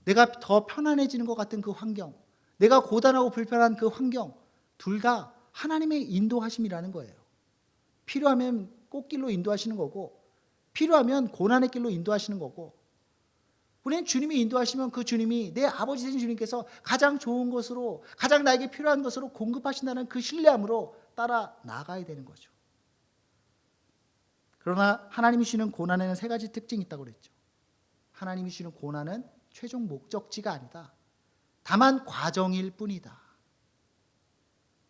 S3: 내가 더 편안해지는 것 같은 그 환경, 내가 고단하고 불편한 그 환경, 둘 다 하나님의 인도하심이라는 거예요. 필요하면 꽃길로 인도하시는 거고, 필요하면 고난의 길로 인도하시는 거고, 우리는 주님이 인도하시면 그 주님이, 내 아버지 되신 주님께서 가장 좋은 것으로, 가장 나에게 필요한 것으로 공급하신다는 그 신뢰함으로 따라 나가야 되는 거죠. 그러나 하나님이 주시는 고난에는 세 가지 특징이 있다고 그랬죠. 하나님이 주시는 고난은 최종 목적지가 아니다. 다만 과정일 뿐이다.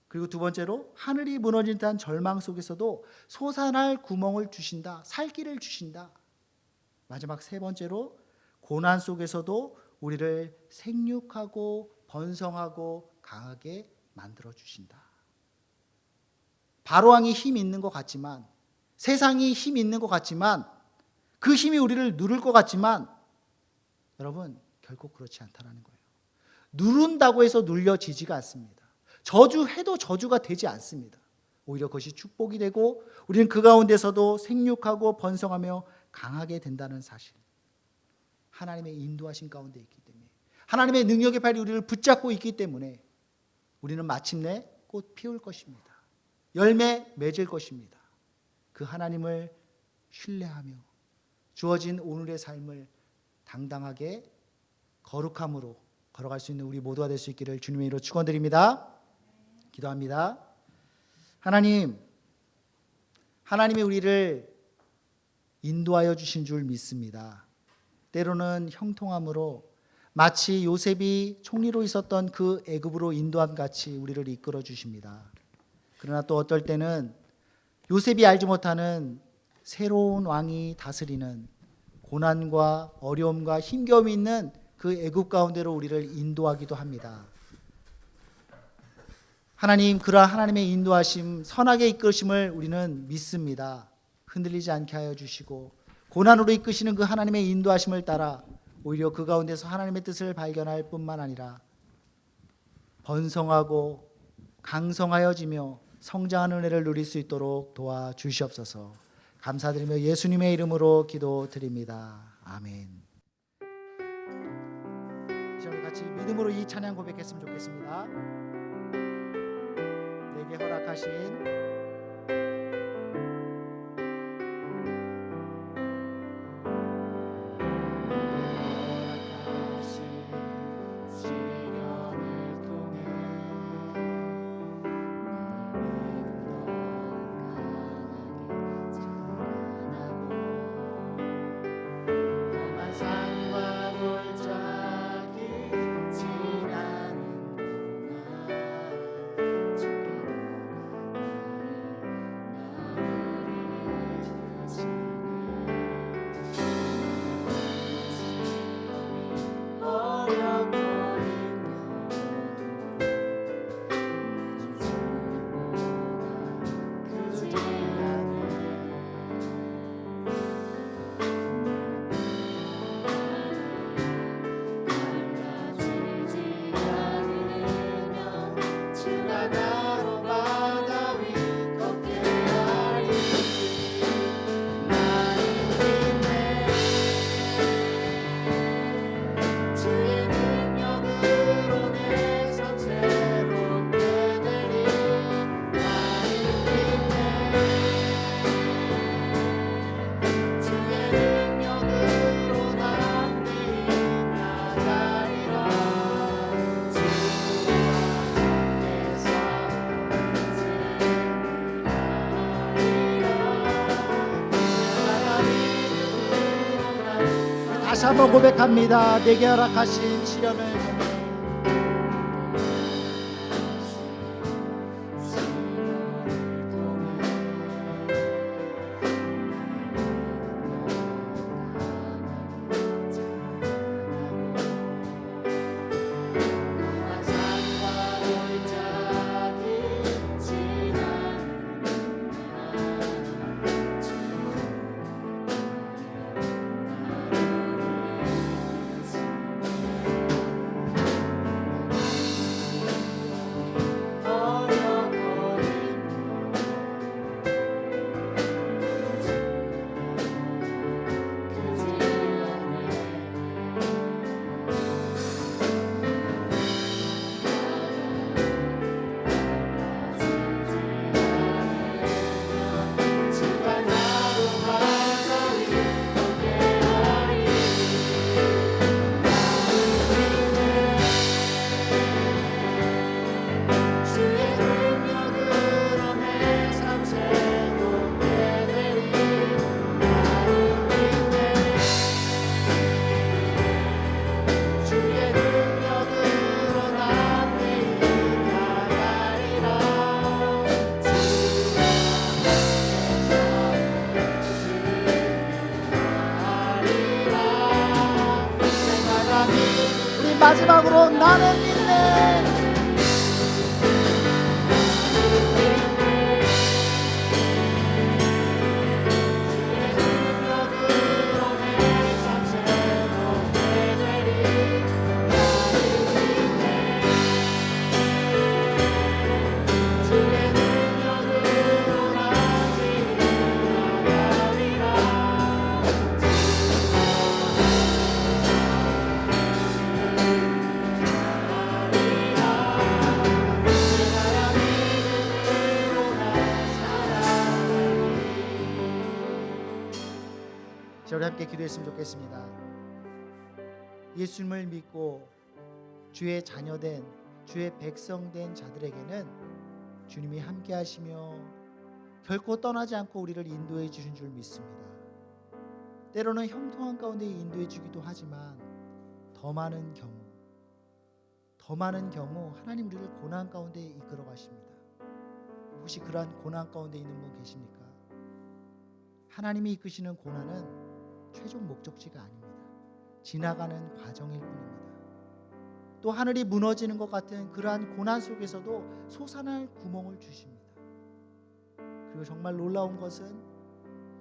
S3: 그리고 두 번째로, 하늘이 무너진 듯한 절망 속에서도 솟아날 구멍을 주신다. 살 길을 주신다. 마지막 세 번째로, 고난 속에서도 우리를 생육하고 번성하고 강하게 만들어 주신다. 바로왕이 힘 있는 것 같지만, 세상이 힘 있는 것 같지만, 그 힘이 우리를 누를 것 같지만, 여러분 결코 그렇지 않다는 거예요. 누른다고 해서 눌려지지가 않습니다. 저주해도 저주가 되지 않습니다. 오히려 그것이 축복이 되고 우리는 그 가운데서도 생육하고 번성하며 강하게 된다는 사실, 하나님의 인도하신 가운데 있기 때문에, 하나님의 능력의 팔이 우리를 붙잡고 있기 때문에 우리는 마침내 꽃 피울 것입니다. 열매 맺을 것입니다. 그 하나님을 신뢰하며 주어진 오늘의 삶을 당당하게 거룩함으로 걸어갈 수 있는 우리 모두가 될 수 있기를 주님의 이름으로 축원드립니다. 기도합니다. 하나님이 우리를 인도하여 주신 줄 믿습니다. 때로는 형통함으로 마치 요셉이 총리로 있었던 그 애굽으로 인도함 같이 우리를 이끌어 주십니다. 그러나 또 어떨 때는 요셉이 알지 못하는 새로운 왕이 다스리는 고난과 어려움과 힘겨움이 있는 그 애굽 가운데로 우리를 인도하기도 합니다. 그러한 하나님의 인도하심, 선하게 이끄심을 우리는 믿습니다. 흔들리지 않게 하여 주시고 고난으로 이끄시는 그 하나님의 인도하심을 따라 오히려 그 가운데서 하나님의 뜻을 발견할 뿐만 아니라 번성하고 강성하여지며 성장하는 은혜를 누릴 수 있도록 도와주시옵소서. 감사드리며 예수님의 이름으로 기도드립니다. 아멘. 이제 우리 같이 믿음으로 이 찬양 고백했으면 좋겠습니다. 내게 허락하신 다시 한번 고백합니다. 내게 허락하신 시련을 마지막으로 나는 믿네. 우리 함께 기도했으면 좋겠습니다. 예수님을 믿고 주의 자녀된 주의 백성된 자들에게는 주님이 함께 하시며 결코 떠나지 않고 우리를 인도해 주신 줄 믿습니다. 때로는 형통한 가운데 인도해 주기도 하지만 더 많은 경우 하나님 우리를 고난 가운데 이끌어 가십니다. 혹시 그러한 고난 가운데 있는 분 계십니까? 하나님이 이끄시는 고난은 최종 목적지가 아닙니다. 지나가는 과정일 뿐입니다. 또 하늘이 무너지는 것 같은 그러한 고난 속에서도 솟아날 구멍을 주십니다. 그리고 정말 놀라운 것은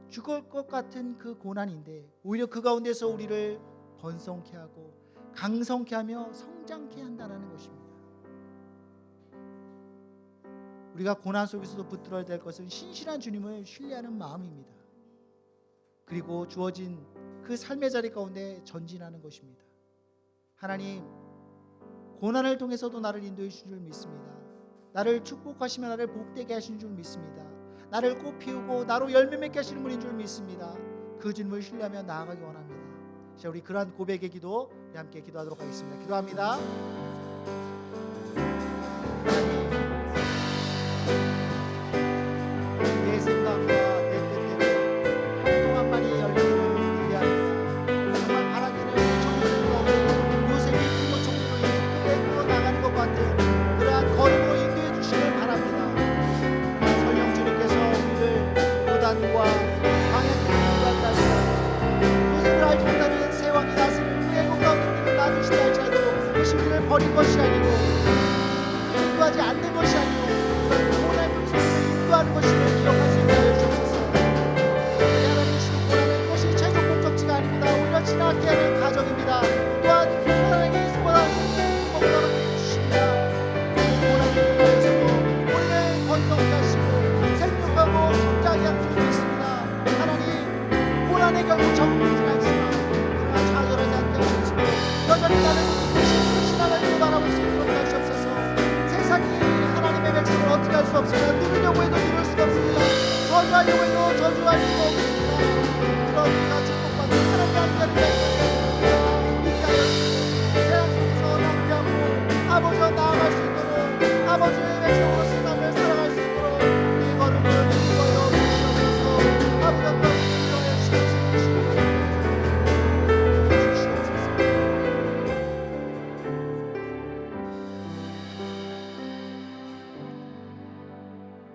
S3: 죽을 것 같은 그 고난인데 오히려 그 가운데서 우리를 번성케 하고 강성케 하며 성장케 한다는 것입니다. 우리가 고난 속에서도 붙들어야 될 것은 신실한 주님을 신뢰하는 마음입니다. 그리고 주어진 그 삶의 자리 가운데 전진하는 것입니다. 하나님, 고난을 통해서도 나를 인도해 주신 줄 믿습니다. 나를 축복하시며 나를 복되게 하신 줄 믿습니다. 나를 꽃 피우고 나로 열매 맺게 하시는 분인 줄 믿습니다. 그 주님을 신뢰하며 나아가기 원합니다. 자, 우리 그러한 고백의 기도 우리 함께 기도하도록 하겠습니다. 기도합니다. 내 생각과 내 뜻대로 형통함만이 열리기를 기대합니다. 정말 바라기를 정리를 넣고 요셉이 굶어 정리로 끌고 나가는 것 같은 그러한 걸음으로 인도해 주시길 바랍니다. 성령 주님께서 우리를 고단과 방향을 인도한다면 요셉을 알지 못하는 세왕이 다스릴 그 애국 가운데 우리를 놔두시다 할지라도 그것이 우리를 버린 것이 아니고 인도하지 않는 것이 아니고 고난을 인도하는 것임을 기억할 수 있게 하여 주옵소서. 하나님 주신 고난은 그것이 최종 목적지가 아닙니다. 오히려 지나게 하는 과정입니다. 또한 고난에게 소원한 행복을 주십니다. 그 고난의 근원에서도 우리를 번성케 하시고 생명하고 성장하게 하는 줄 믿습니다. 하나님, 고난의 결국 정리되지 않지만 그러나 좌절하지 않게 하시고 여전히 나를 붙들고 계신 하나님을 바라볼 수 있도록 하시옵소서. 세상이 하나님의 백성을 어떻게 할 수 없습니다. 누리려고 해도 누릴 수가 없습니다. 저주하려고 해도 저주할 수가 없습니다. 그런 우리가 축복받는 하나님의 함께하는 자들 믿게 하여 주시고 세상 속에서 낭비하고 아버지와 나아갈 수 있도록 아버지의 백성으로 세상을 살아갈 수 있도록 이 걸음을 인도하여 주시옵소서. 아버지와 인도하여 주시옵소서.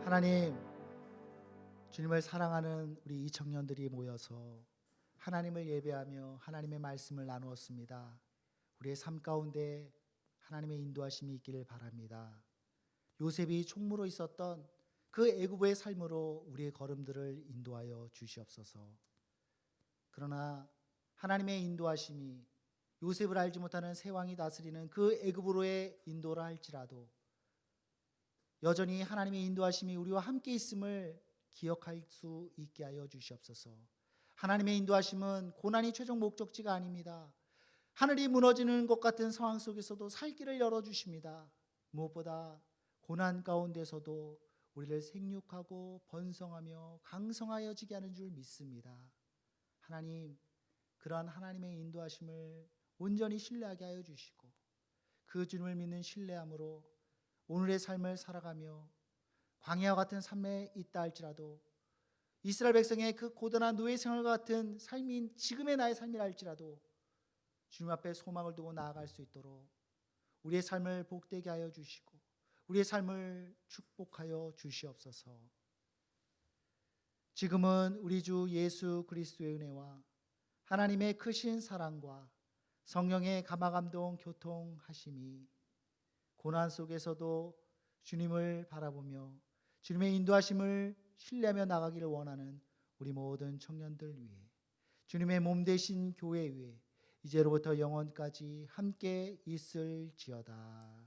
S3: 하나님, 주님을 사랑하는 우리 이 청년들이 모여서 하나님을 예배하며 하나님의 말씀을 나누었습니다. 우리의 삶 가운데 하나님의 인도하심이 있기를 바랍니다. 요셉이 총무로 있었던 그 애굽의 삶으로 우리의 걸음들을 인도하여 주시옵소서. 그러나 하나님의 인도하심이 요셉을 알지 못하는 새 왕이 다스리는 그 애굽으로의 인도라 할지라도 여전히 하나님의 인도하심이 우리와 함께 있음을 기억할 수 있게 하여 주시옵소서. 하나님의 인도하심은 고난이 최종 목적지가 아닙니다. 하늘이 무너지는 것 같은 상황 속에서도 살 길을 열어주십니다. 무엇보다 고난 가운데서도 우리를 생육하고 번성하며 강성하여지게 하는 줄 믿습니다. 하나님, 그러한 하나님의 인도하심을 온전히 신뢰하게 하여 주시고 그 주님을 믿는 신뢰함으로 오늘의 삶을 살아가며 광야와 같은 삶에 있다 할지라도 이스라엘 백성의 그 고단한 노예 생활과 같은 삶인 지금의 나의 삶이라 할지라도 주님 앞에 소망을 두고 나아갈 수 있도록 우리의 삶을 복되게 하여 주시고 우리의 삶을 축복하여 주시옵소서. 지금은 우리 주 예수 그리스도의 은혜와 하나님의 크신 사랑과 성령의 감화감동 교통하심이 고난 속에서도 주님을 바라보며 주님의 인도하심을 신뢰하며 나가기를 원하는 우리 모든 청년들 위해 주님의 몸 되신 교회 위에 이제로부터 영원까지 함께 있을지어다.